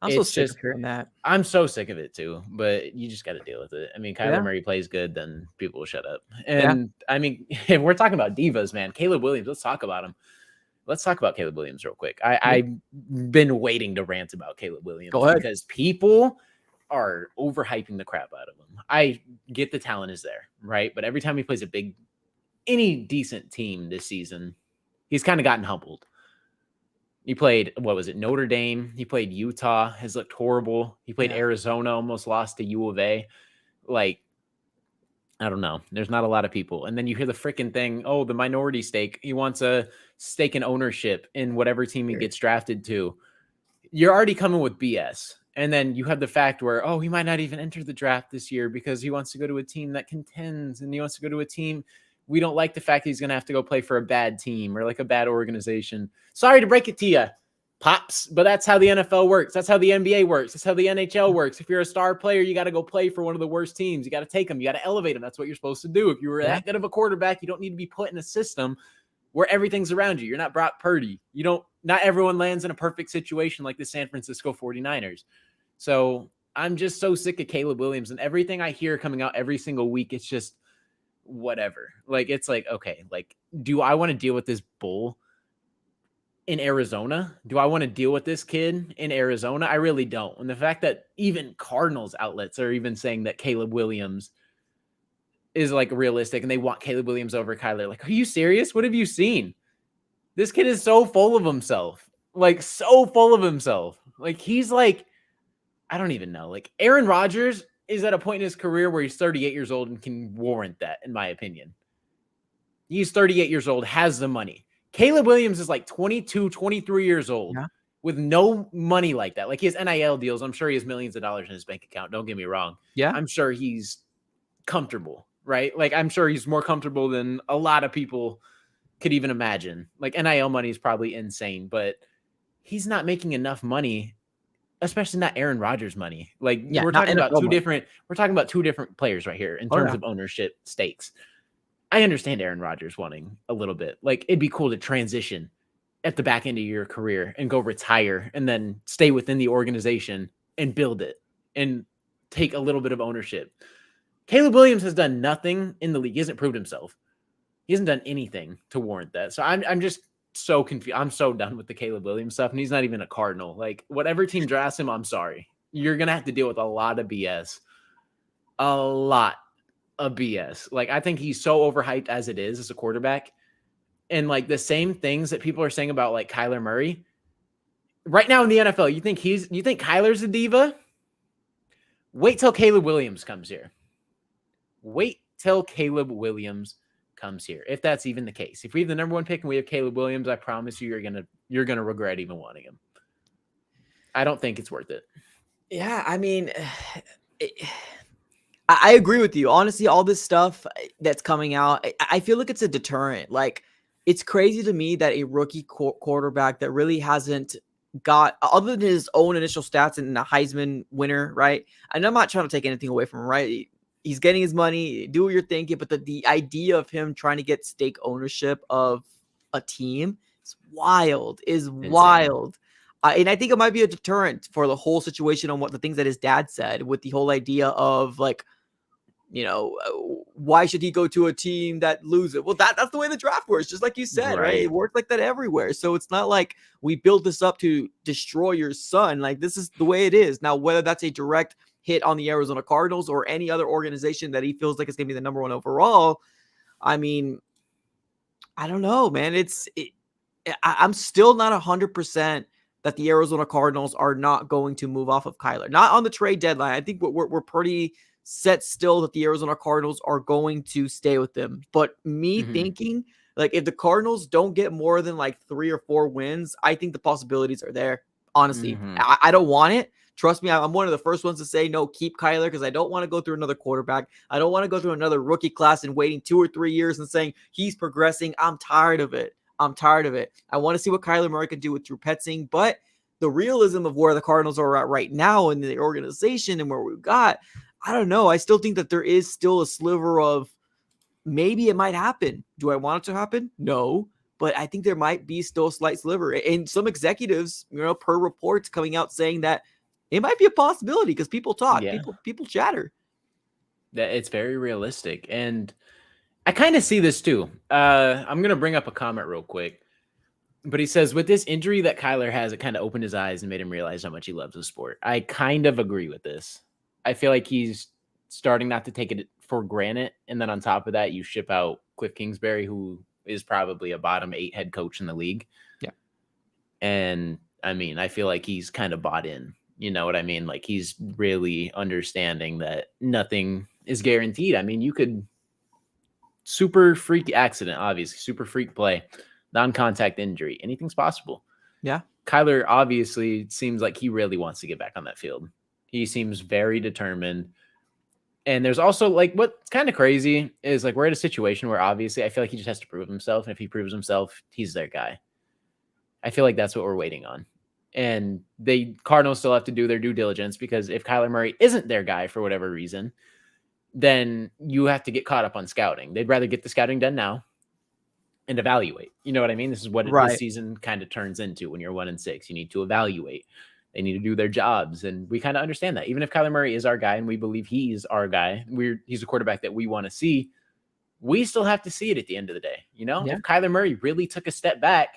I'm so sick of hearing that. I'm so sick of it too, but you just got to deal with it. I mean, Kyler Murray plays good, then people will shut up. And I mean, if we're talking about divas, man, Caleb Williams, let's talk about him. Let's talk about Caleb Williams real quick. I've been waiting to rant about Caleb Williams because people are overhyping the crap out of him. I get the talent is there, right? But every time he plays any decent team this season, he's kind of gotten humbled. He played, what was it, Notre Dame. He played Utah, has looked horrible. He played Arizona, almost lost to U of A. Like, I don't know. There's not a lot of people. And then you hear the freaking thing, oh, the minority stake. He wants a stake in ownership in whatever team he gets drafted to. You're already coming with BS. And then you have the fact where, oh, he might not even enter the draft this year because he wants to go to a team that contends and he wants to go to a team. We don't like the fact that he's going to have to go play for a bad team or like a bad organization. Sorry to break it to you, Pops, but that's how the NFL works. That's how the NBA works. That's how the NHL works. If you're a star player, you got to go play for one of the worst teams. You got to take them. You got to elevate them. That's what you're supposed to do. If you were that good of a quarterback, you don't need to be put in a system where everything's around you. You're not Brock Purdy. Not everyone lands in a perfect situation like the San Francisco 49ers. So I'm just so sick of Caleb Williams and everything I hear coming out every single week. It's just whatever. Like, it's like, okay, like, do I want to deal with this bull in Arizona? Do I want to deal with this kid in Arizona? I really don't. And the fact that even Cardinals outlets are even saying that Caleb Williams is like realistic and they want Caleb Williams over Kyler. Like, are you serious? What have you seen? This kid is so full of himself. Like, so full of himself. Like, he's like, I don't even know. Like, Aaron Rodgers is at a point in his career where he's 38 years old and can warrant that, in my opinion. He's 38 years old, has the money. Caleb Williams is like 22, 23 years old with no money like that. Like, he has NIL deals. I'm sure he has millions of dollars in his bank account. Don't get me wrong. Yeah. I'm sure he's comfortable, right? Like, I'm sure he's more comfortable than a lot of people could even imagine. Like, NIL money is probably insane, but he's not making enough money, especially not Aaron Rodgers money. Like, we're talking about two different players right here in terms of ownership stakes. I understand Aaron Rodgers wanting a little bit. Like, it'd be cool to transition at the back end of your career and go retire and then stay within the organization and build it and take a little bit of ownership. Caleb Williams has done nothing in the league. He hasn't proved himself. He hasn't done anything to warrant that. So I'm just so confused. I'm so done with the Caleb Williams stuff, and he's not even a Cardinal. Like, whatever team drafts him, I'm sorry. You're going to have to deal with a lot of BS. A lot of BS. Like, I think he's so overhyped as it is as a quarterback. And like the same things that people are saying about like Kyler Murray right now in the NFL, you think Kyler's a diva? Wait till Caleb Williams comes here. Wait till Caleb Williams comes here. If that's even the case. If we have the number 1 pick and we have Caleb Williams, I promise you, you're gonna regret even wanting him. I don't think it's worth it. Yeah, I mean, I agree with you. Honestly, all this stuff that's coming out, I feel like it's a deterrent. Like, it's crazy to me that a rookie quarterback that really hasn't got, other than his own initial stats and a Heisman winner, right? And I'm not trying to take anything away from him, right? He's getting his money, do what you're thinking, but the idea of him trying to get stake ownership of a team is wild, wild. And I think it might be a deterrent for the whole situation on what the things that his dad said with the whole idea of like, you know, why should he go to a team that loses? Well, that's the way the draft works, just like you said, right? It works like that everywhere. So it's not like we built this up to destroy your son. Like, this is the way it is. Now, whether that's a direct hit on the Arizona Cardinals or any other organization that he feels like is going to be the number 1 overall, I mean, I don't know, man. I'm still not 100% that the Arizona Cardinals are not going to move off of Kyler. Not on the trade deadline. I think we're pretty set still that the Arizona Cardinals are going to stay with them. But me thinking, like, if the Cardinals don't get more than like 3 or 4 wins, I think the possibilities are there. Honestly, I don't want it. Trust me, I'm one of the first ones to say, no, keep Kyler, because I don't want to go through another quarterback. I don't want to go through another rookie class and waiting 2 or 3 years and saying he's progressing. I'm tired of it. I want to see what Kyler Murray can do with Drew Petzing, but the realism of where the Cardinals are at right now in the organization and where we've got, I don't know. I still think that there is still a sliver of maybe it might happen. Do I want it to happen? No. But I think there might be still a slight sliver. And some executives, per reports coming out saying that it might be a possibility because people talk, people chatter. It's very realistic. And I kind of see this too. I'm going to bring up a comment real quick. But he says, with this injury that Kyler has, it kind of opened his eyes and made him realize how much he loves the sport. I kind of agree with this. I feel like he's starting not to take it for granted. And then on top of that, you ship out Cliff Kingsbury, who is probably a bottom 8 head coach in the league. Yeah. And I mean, I feel like he's kind of bought in. You know what I mean? Like he's really understanding that nothing is guaranteed. I mean, you could super freak accident, obviously, super freak play, non-contact injury, anything's possible. Yeah. Kyler obviously seems like he really wants to get back on that field. He seems very determined. And there's also like what's kind of crazy is like we're at a situation where obviously I feel like he just has to prove himself. And if he proves himself, he's their guy. I feel like that's what we're waiting on. And the Cardinals still have to do their due diligence because if Kyler Murray isn't their guy for whatever reason, then you have to get caught up on scouting. They'd rather get the scouting done now and evaluate. You know what I mean? This is what this season kind of turns into when you're 1-6. You need to evaluate. They need to do their jobs. And we kind of understand that. Even if Kyler Murray is our guy and we believe he's our guy, he's a quarterback that we want to see, we still have to see it at the end of the day. You know, if Kyler Murray really took a step back,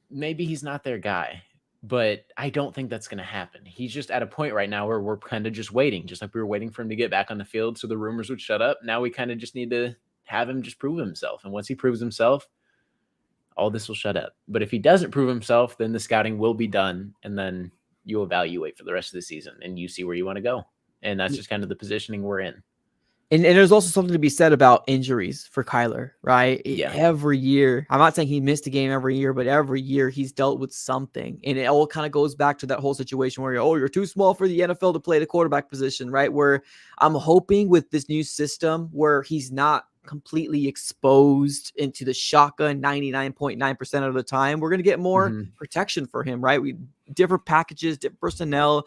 maybe he's not their guy. But I don't think that's going to happen. He's just at a point right now where we're kind of just waiting, just like we were waiting for him to get back on the field so the rumors would shut up. Now we kind of just need to have him just prove himself. And once he proves himself, all this will shut up. But if he doesn't prove himself, then the scouting will be done. And then you evaluate for the rest of the season and you see where you want to go. And that's just kind of the positioning we're in. And there's also something to be said about injuries for Kyler, right? Yeah. Every year, I'm not saying he missed a game every year, but every year he's dealt with something. And it all kind of goes back to that whole situation where you're too small for the NFL to play the quarterback position, right? Where I'm hoping with this new system where he's not completely exposed into the shotgun 99.9% of the time, we're going to get more protection for him, right? Different packages, different personnel,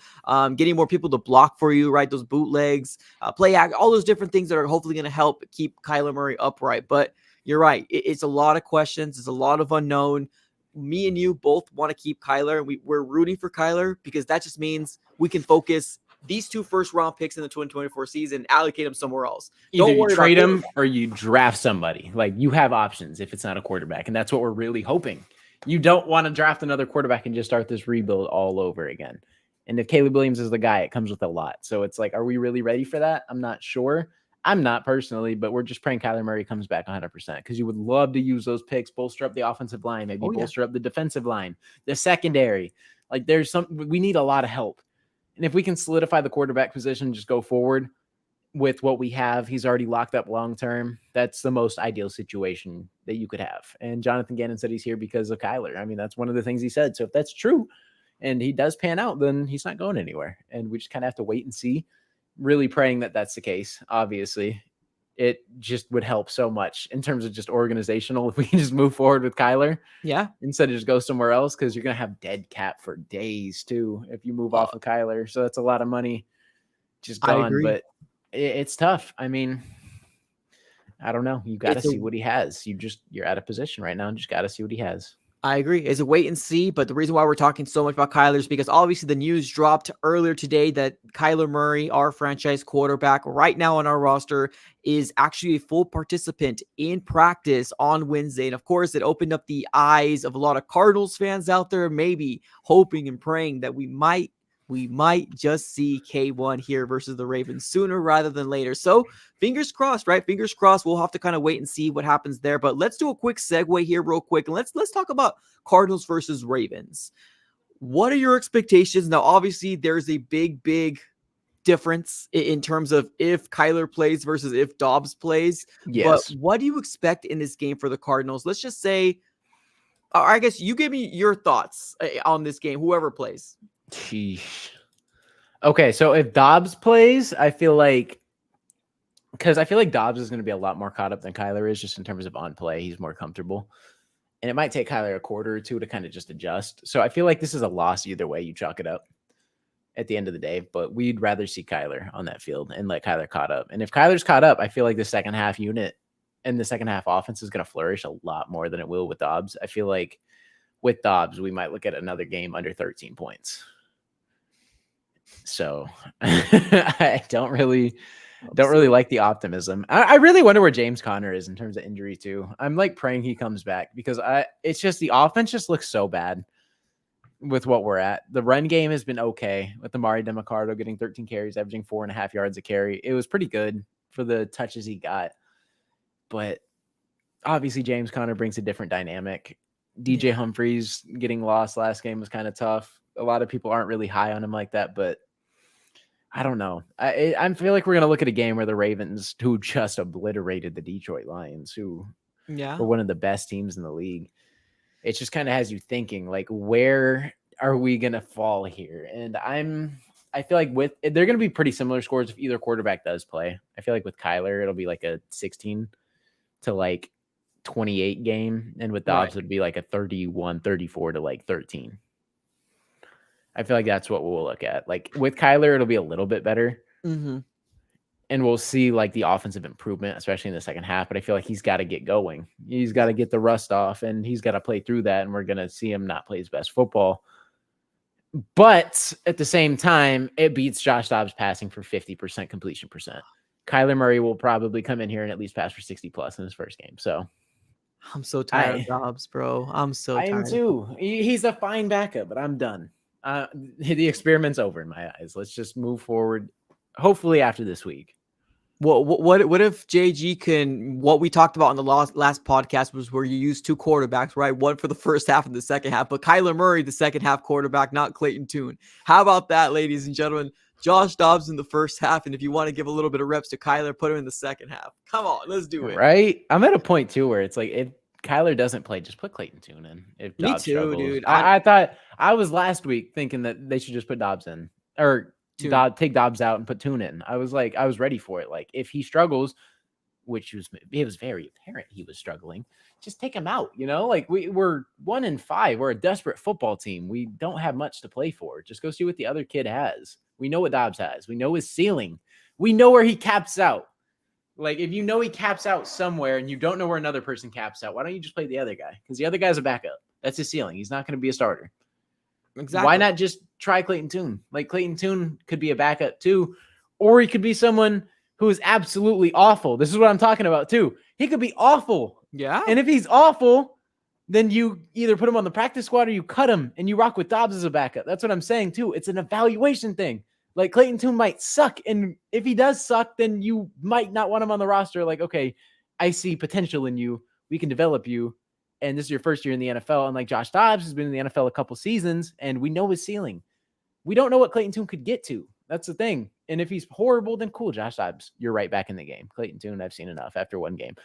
getting more people to block for you, right? Those bootlegs, play act, all those different things that are hopefully going to help keep Kyler Murray upright. But you're right. It's a lot of questions. It's a lot of unknown. Me and you both want to keep Kyler. We're rooting for Kyler because that just means we can focus these 2 first-round picks in the 2024 season, allocate them somewhere else. Either you trade them or you draft somebody. Like you have options if it's not a quarterback, and that's what we're really hoping. You don't want to draft another quarterback and just start this rebuild all over again. And if Caleb Williams is the guy, it comes with a lot. So it's like, are we really ready for that? I'm not sure. I'm not personally, but we're just praying Kyler Murray comes back 100% because you would love to use those picks, bolster up the offensive line, maybe bolster up the defensive line, the secondary. Like we need a lot of help. And if we can solidify the quarterback position, just go forward with what we have, he's already locked up long-term. That's the most ideal situation that you could have. And Jonathan Gannon said he's here because of Kyler. I mean, that's one of the things he said. So if that's true and he does pan out, then he's not going anywhere. And we just kind of have to wait and see, really praying that that's the case. Obviously, it just would help so much in terms of just organizational if we can just move forward with Kyler. Yeah. Instead of just go somewhere else, because you're going to have dead cap for days too if you move off of Kyler. So that's a lot of money just gone. But it's tough. I mean, I don't know. You got to see what he has. You're out of position right now and just got to see what he has. I agree. It's a wait and see, but the reason why we're talking so much about Kyler is because obviously the news dropped earlier today that Kyler Murray, our franchise quarterback right now on our roster, is actually a full participant in practice on Wednesday. And of course, it opened up the eyes of a lot of Cardinals fans out there, maybe hoping and praying that we might just see K1 here versus the Ravens sooner rather than later. So fingers crossed, right? Fingers crossed. We'll have to kind of wait and see what happens there. But let's do a quick segue here real quick. And let's talk about Cardinals versus Ravens. What are your expectations? Now, obviously, there's a big difference in terms of if Kyler plays versus if Dobbs plays. Yes. But what do you expect in this game for the Cardinals? Let's just say I guess you give me your thoughts on this game, whoever plays. Sheesh. Okay, so if Dobbs plays, I feel like Dobbs is going to be a lot more caught up than Kyler is, just in terms of on play. He's more comfortable. And it might take Kyler a quarter or two to kind of just adjust. So I feel like this is a loss either way you chalk it up at the end of the day. But we'd rather see Kyler on that field and let Kyler caught up. And if Kyler's caught up, I feel like the second half unit and the second half offense is going to flourish a lot more than it will with Dobbs. I feel like with Dobbs, we might look at another game under 13 points. So I don't really like the optimism. I really wonder where James Conner is in terms of injury too. I'm like praying he comes back because it's just the offense just looks so bad with what we're at. The run game has been okay with Amari DeMarcado getting 13 carries, averaging 4.5 yards a carry. It was pretty good for the touches he got, but obviously James Conner brings a different dynamic. DJ Humphries getting lost last game was kind of tough. A lot of people aren't really high on him like that, but I don't know. I feel like we're going to look at a game where the Ravens, who just obliterated the Detroit Lions, who were one of the best teams in the league, it just kind of has you thinking, like, where are we going to fall here? And I feel like they're going to be pretty similar scores if either quarterback does play. I feel like with Kyler, it'll be like a 16 to like 28 game. And with Dobbs, it'd be like a 31-34 to like 13. I feel like that's what we'll look at. Like with Kyler, it'll be a little bit better. Mm-hmm. And we'll see like the offensive improvement, especially in the second half. But I feel like he's got to get going. He's got to get the rust off and he's got to play through that. And we're going to see him not play his best football. But at the same time, it beats Josh Dobbs passing for 50% completion percent. Kyler Murray will probably come in here and at least pass for 60 plus in his first game. So I'm so tired of Dobbs, bro. I'm so tired. I am too. He's a fine backup, but I'm done. The experiment's over in my eyes. Let's just move forward. Hopefully after this week. Well, what if JG can? What we talked about on the last podcast was where you use two quarterbacks, right? One for the first half and the second half, but Kyler Murray, the second half quarterback, not Clayton Tune. How about that, ladies and gentlemen? Josh Dobbs in the first half, and if you want to give a little bit of reps to Kyler, put him in the second half. Come on, let's do it. Right? I'm at a point too where it's like if Kyler doesn't play, just put Clayton Tune in. If Dobbs struggles. Dude. I thought I was last week thinking that they should just put Dobbs in or take Dobbs out and put Tune in. I was ready for it. Like if he struggles, it was very apparent he was struggling, just take him out. You know, like we're 1-5. We're a desperate football team. We don't have much to play for. Just go see what the other kid has. We know what Dobbs has. We know his ceiling. We know where he caps out. Like, if you know he caps out somewhere and you don't know where another person caps out, why don't you just play the other guy? Because the other guy's a backup. That's his ceiling. He's not going to be a starter. Exactly. Why not just try Clayton Tune? Like, Clayton Tune could be a backup too, or he could be someone who is absolutely awful. This is what I'm talking about too. He could be awful. Yeah. And if he's awful, then you either put him on the practice squad or you cut him and you rock with Dobbs as a backup. That's what I'm saying too. It's an evaluation thing. Like Clayton Tune might suck. And if he does suck, then you might not want him on the roster. Like, okay, I see potential in you. We can develop you. And this is your first year in the NFL. And like Josh Dobbs has been in the NFL a couple seasons and we know his ceiling. We don't know what Clayton Tune could get to. That's the thing. And if he's horrible, then cool. Josh Dobbs, you're right back in the game. Clayton Tune, I've seen enough after one game.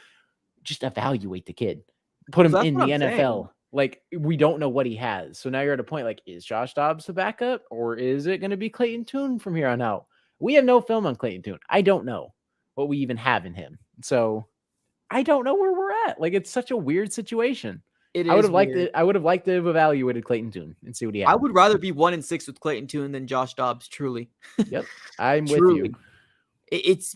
Just evaluate the kid. Put him in the NFL. Saying. Like, we don't know what he has. So now you're at a point like, is Josh Dobbs the backup or is it going to be Clayton Tune from here on out? We have no film on Clayton Tune. I don't know what we even have in him. So I don't know where we're at. Like, it's such a weird situation. I would have liked to have evaluated Clayton Tune and see what he had. I would rather be 1-6 with Clayton Tune than Josh Dobbs, truly. Yep. I'm with you.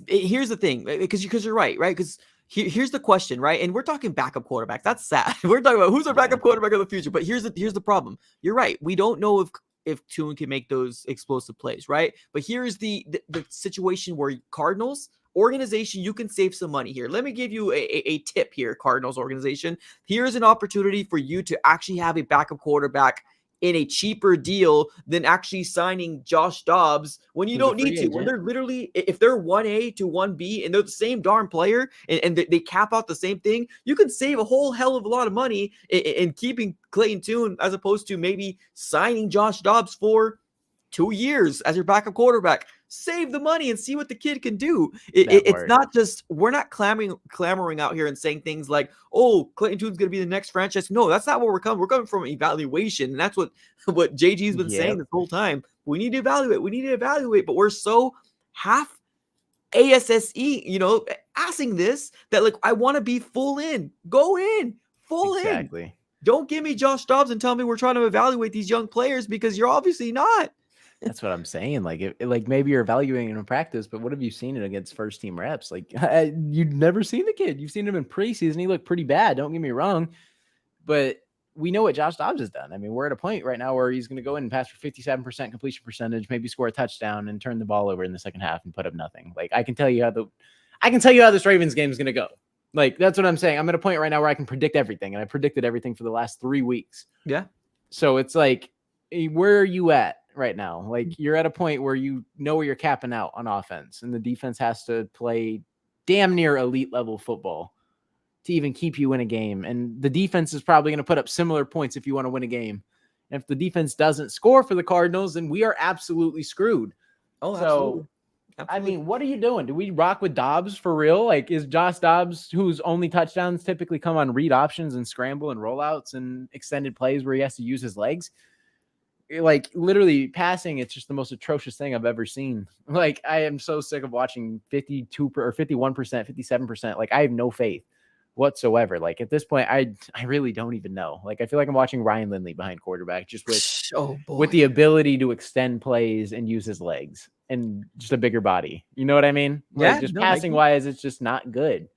Here's the thing, because you're right? Because here's the question, right? And we're talking backup quarterbacks. That's sad. We're talking about who's our backup quarterback of the future. But here's the problem. You're right. We don't know if Tune can make those explosive plays, right? But here's the situation where Cardinals organization, you can save some money here. Let me give you a tip here, Cardinals organization. Here's an opportunity for you to actually have a backup quarterback in a cheaper deal than actually signing Josh Dobbs when you don't need to. When they're literally, if they're 1A to 1B and they're the same darn player and they cap out the same thing, you can save a whole hell of a lot of money in keeping Clayton Tune as opposed to maybe signing Josh Dobbs for 2 years as your backup quarterback. save the money and see what the kid can do. That It's part. not just, we're not clamoring out here and saying things like, oh, Clayton Tune's going to be the next franchise. No, that's not what we're coming. We're coming from evaluation. And that's what JG's been saying this whole time. We need to evaluate. We need to evaluate. But we're so half ASSE, assing this that, like, I want to be full in. Go in. Full in. Exactly. Don't give me Josh Dobbs and tell me we're trying to evaluate these young players, because you're obviously not. That's what I'm saying. Like, like maybe you're evaluating him in practice, but what have you seen it against first team reps? Like, you've never seen the kid. You've seen him in preseason. He looked pretty bad. Don't get me wrong, but we know what Josh Dobbs has done. I mean, we're at a point right now where he's going to go in and pass for 57% completion percentage, maybe score a touchdown and turn the ball over in the second half and put up nothing. Like, I can tell you how this Ravens game is going to go. Like, that's what I'm saying. I'm at a point right now where I can predict everything, and I predicted everything for the last 3 weeks. Yeah. So it's like, where are you at right now? Like, you're at a point where you know where you're capping out on offense, and the defense has to play damn near elite level football to even keep you in a game. And the defense is probably going to put up similar points if you want to win a game. And if the defense doesn't score for the Cardinals, then we are absolutely screwed. Oh, so, absolutely. I mean, what are you doing? Do we rock with Dobbs for real? Like, is Josh Dobbs, whose only touchdowns typically come on read options and scramble and rollouts and extended plays where he has to use his legs? Like, literally passing, it's just the most atrocious thing I've ever seen. Like, I am so sick of watching 52 or 51%, 57%. Like, I have no faith whatsoever. Like, at this point, I really don't even know. Like, I feel like I'm watching Ryan Lindley behind quarterback, just with the ability to extend plays and use his legs and just a bigger body. You know what I mean? Like, just passing wise, it's just not good.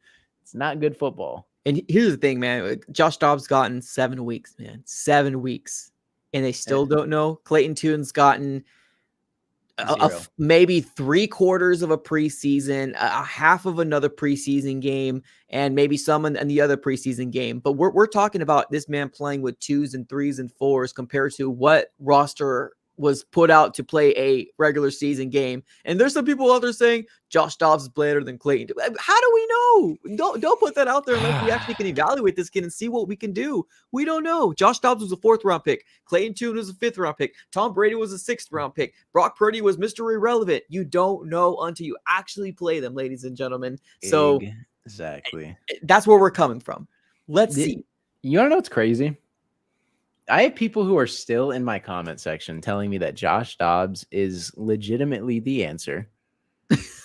It's not good football. And here's the thing, man. Josh Dobbs gotten 7 weeks, man. 7 weeks. And they still don't know. Clayton Tune's gotten maybe 3/4 of a preseason, a half of another preseason game, and maybe some in the other preseason game. But we're talking about this man playing with 2s and 3s and 4s compared to what roster was put out to play a regular season game. And there's some people out there saying Josh Dobbs is better than Clayton. How do we know? Don't put that out there unless we actually can evaluate this kid and see what we can do. We don't know. Josh Dobbs was a 4th round pick. Clayton Tune was a 5th round pick. Tom Brady was a 6th round pick. Brock Purdy was Mr. Irrelevant. You don't know until you actually play them, ladies and gentlemen. So exactly, that's where we're coming from. Let's see. You want to know what's crazy? I have people who are still in my comment section telling me that Josh Dobbs is legitimately the answer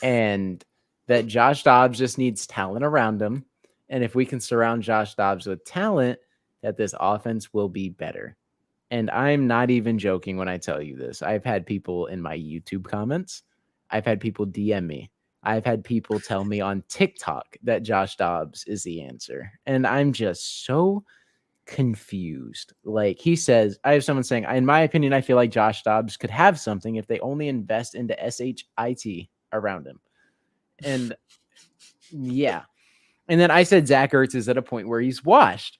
and that Josh Dobbs just needs talent around him. And if we can surround Josh Dobbs with talent, that this offense will be better. And I'm not even joking when I tell you this. I've had people in my YouTube comments. I've had people DM me. I've had people tell me on TikTok that Josh Dobbs is the answer. And I'm just so confused. Like, he says, I have someone saying, in my opinion, I feel like Josh Dobbs could have something if they only invest into SHIT around him. And yeah. And then I said Zach Ertz is at a point where he's washed.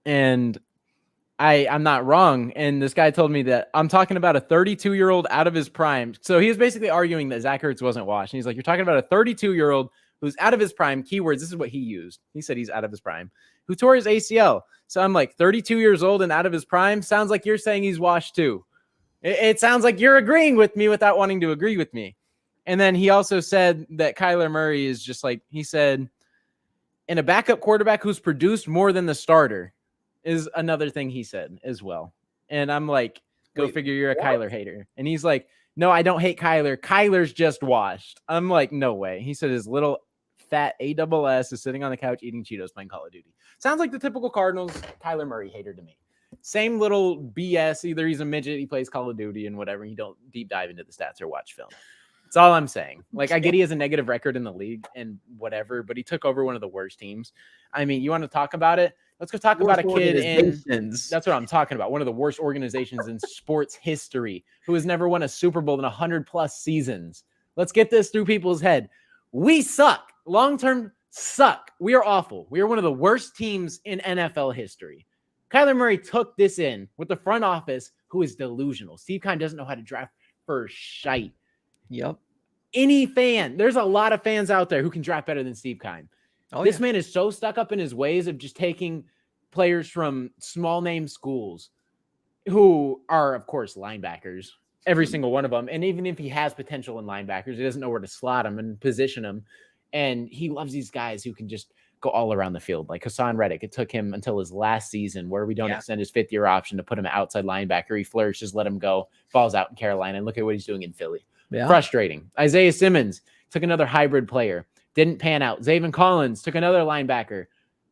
And I'm not wrong. And this guy told me that I'm talking about a 32-year-old out of his prime. So he was basically arguing that Zach Ertz wasn't washed. And he's like, you're talking about a 32-year-old who's out of his prime. Keywords, this is what he used. He said he's out of his prime, who tore his ACL. So I'm like, 32 years old and out of his prime? Sounds like you're saying he's washed too. It sounds like you're agreeing with me without wanting to agree with me. And then he also said that Kyler Murray is just like, he said, and a backup quarterback who's produced more than the starter is another thing he said as well. And I'm like, go figure, you're a Kyler hater. And he's like, no, I don't hate Kyler. Kyler's just washed. I'm like, no way. He said his little fat ASS is sitting on the couch eating Cheetos playing Call of Duty. Sounds like the typical Cardinals Kyler Murray hater to me. Same little BS. Either he's a midget, he plays Call of Duty and whatever. You don't deep dive into the stats or watch film. That's all I'm saying. Like, I get he has a negative record in the league and whatever, but he took over one of the worst teams. I mean, you want to talk about it? Let's go talk about a kid in. That's what I'm talking about. One of the worst organizations in sports history who has never won a Super Bowl in 100+ seasons. Let's get this through people's head. We suck. Long-term suck. We are awful. We are one of the worst teams in NFL history. Kyler Murray took this in with the front office who is delusional. Steve Keim doesn't know how to draft for shite. Yep. Any fan, there's a lot of fans out there who can draft better than Steve Keim. This man is so stuck up in his ways of just taking players from small name schools who are, of course, linebackers. every single one of them. And even if he has potential in linebackers, he doesn't know where to slot them and position them. And he loves these guys who can just go all around the field. Like Hassan Reddick, it took him until his last season where we don't extend his 5th-year option to put him at outside linebacker. He flourishes, let him go, falls out in Carolina, and look at what he's doing in Philly. Yeah. Frustrating. Isaiah Simmons took another hybrid player. Didn't pan out. Zaven Collins took another linebacker.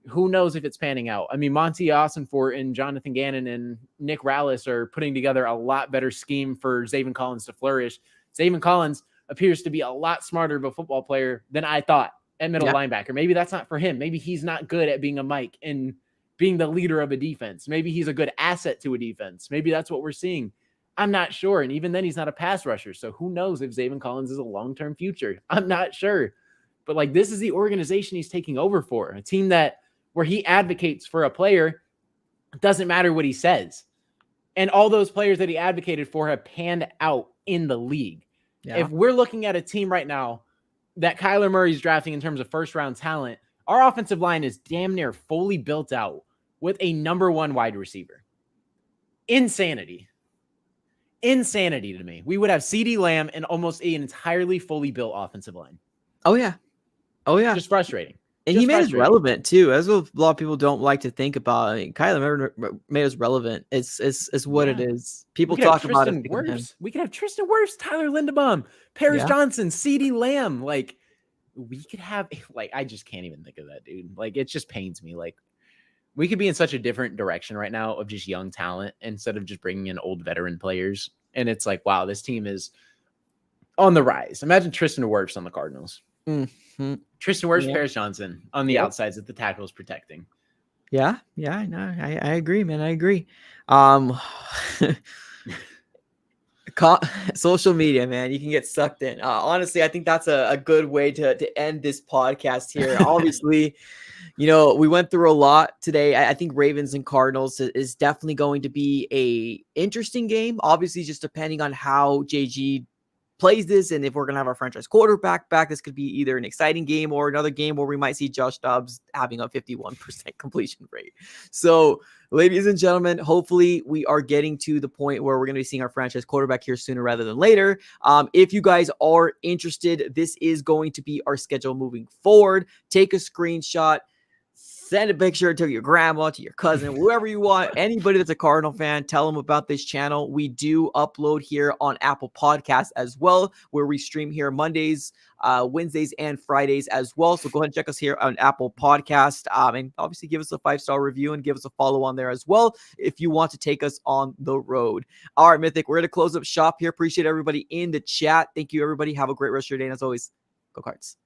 Who knows if it's panning out? I mean, Monty Ossenfort and Jonathan Gannon and Nick Rallis are putting together a lot better scheme for Zaven Collins to flourish. Zaven Collins appears to be a lot smarter of a football player than I thought at middle linebacker. Maybe that's not for him. Maybe he's not good at being a Mike and being the leader of a defense. Maybe he's a good asset to a defense. Maybe that's what we're seeing. I'm not sure. And even then, he's not a pass rusher. So who knows if Zaven Collins is a long-term future? I'm not sure. But like, this is the organization he's taking over for, a team that where he advocates for a player. It doesn't matter what he says. And all those players that he advocated for have panned out in the league. Yeah. If we're looking at a team right now that Kyler Murray's drafting in terms of first-round talent, our offensive line is damn near fully built out with a number 1 wide receiver. Insanity. Insanity to me. We would have CeeDee Lamb and almost an entirely fully built offensive line. Oh, yeah. Oh, yeah. Just frustrating. And he made us relevant too, as a lot of people don't like to think about. I mean, Kyler made us relevant. It's what it is. People talk about it. We could have Tristan Wirfs, Tyler Linderbaum, Paris Johnson, CeeDee Lamb. Like, we could have, like, I just can't even think of that, dude. Like, it just pains me. Like, we could be in such a different direction right now of just young talent instead of just bringing in old veteran players. And it's like, wow, this team is on the rise. Imagine Tristan Wirfs on the Cardinals. Mm-hmm. Tristan Wirfs, Paris Johnson on the outsides that the tackle is protecting. Yeah, I know. I agree, man. I agree. Social media, man, you can get sucked in. Honestly, I think that's a good way to end this podcast here. Obviously, we went through a lot today. I think Ravens and Cardinals is definitely going to be a interesting game. Obviously, just depending on how JG plays this, and if we're going to have our franchise quarterback back, this could be either an exciting game or another game where we might see Josh Dobbs having a 51% completion rate. So, ladies and gentlemen, hopefully we are getting to the point where we're going to be seeing our franchise quarterback here sooner rather than later. If you guys are interested, this is going to be our schedule moving forward. Take a screenshot. Send a picture to your grandma, to your cousin, whoever you want. Anybody that's a Cardinal fan, tell them about this channel. We do upload here on Apple Podcasts as well, where we stream here Mondays, Wednesdays, and Fridays as well. So go ahead and check us here on Apple Podcast, and obviously give us a 5-star review and give us a follow on there as well if you want to take us on the road. All right, Mythic, we're going to close up shop here. Appreciate everybody in the chat. Thank you, everybody. Have a great rest of your day. And as always, go Cards.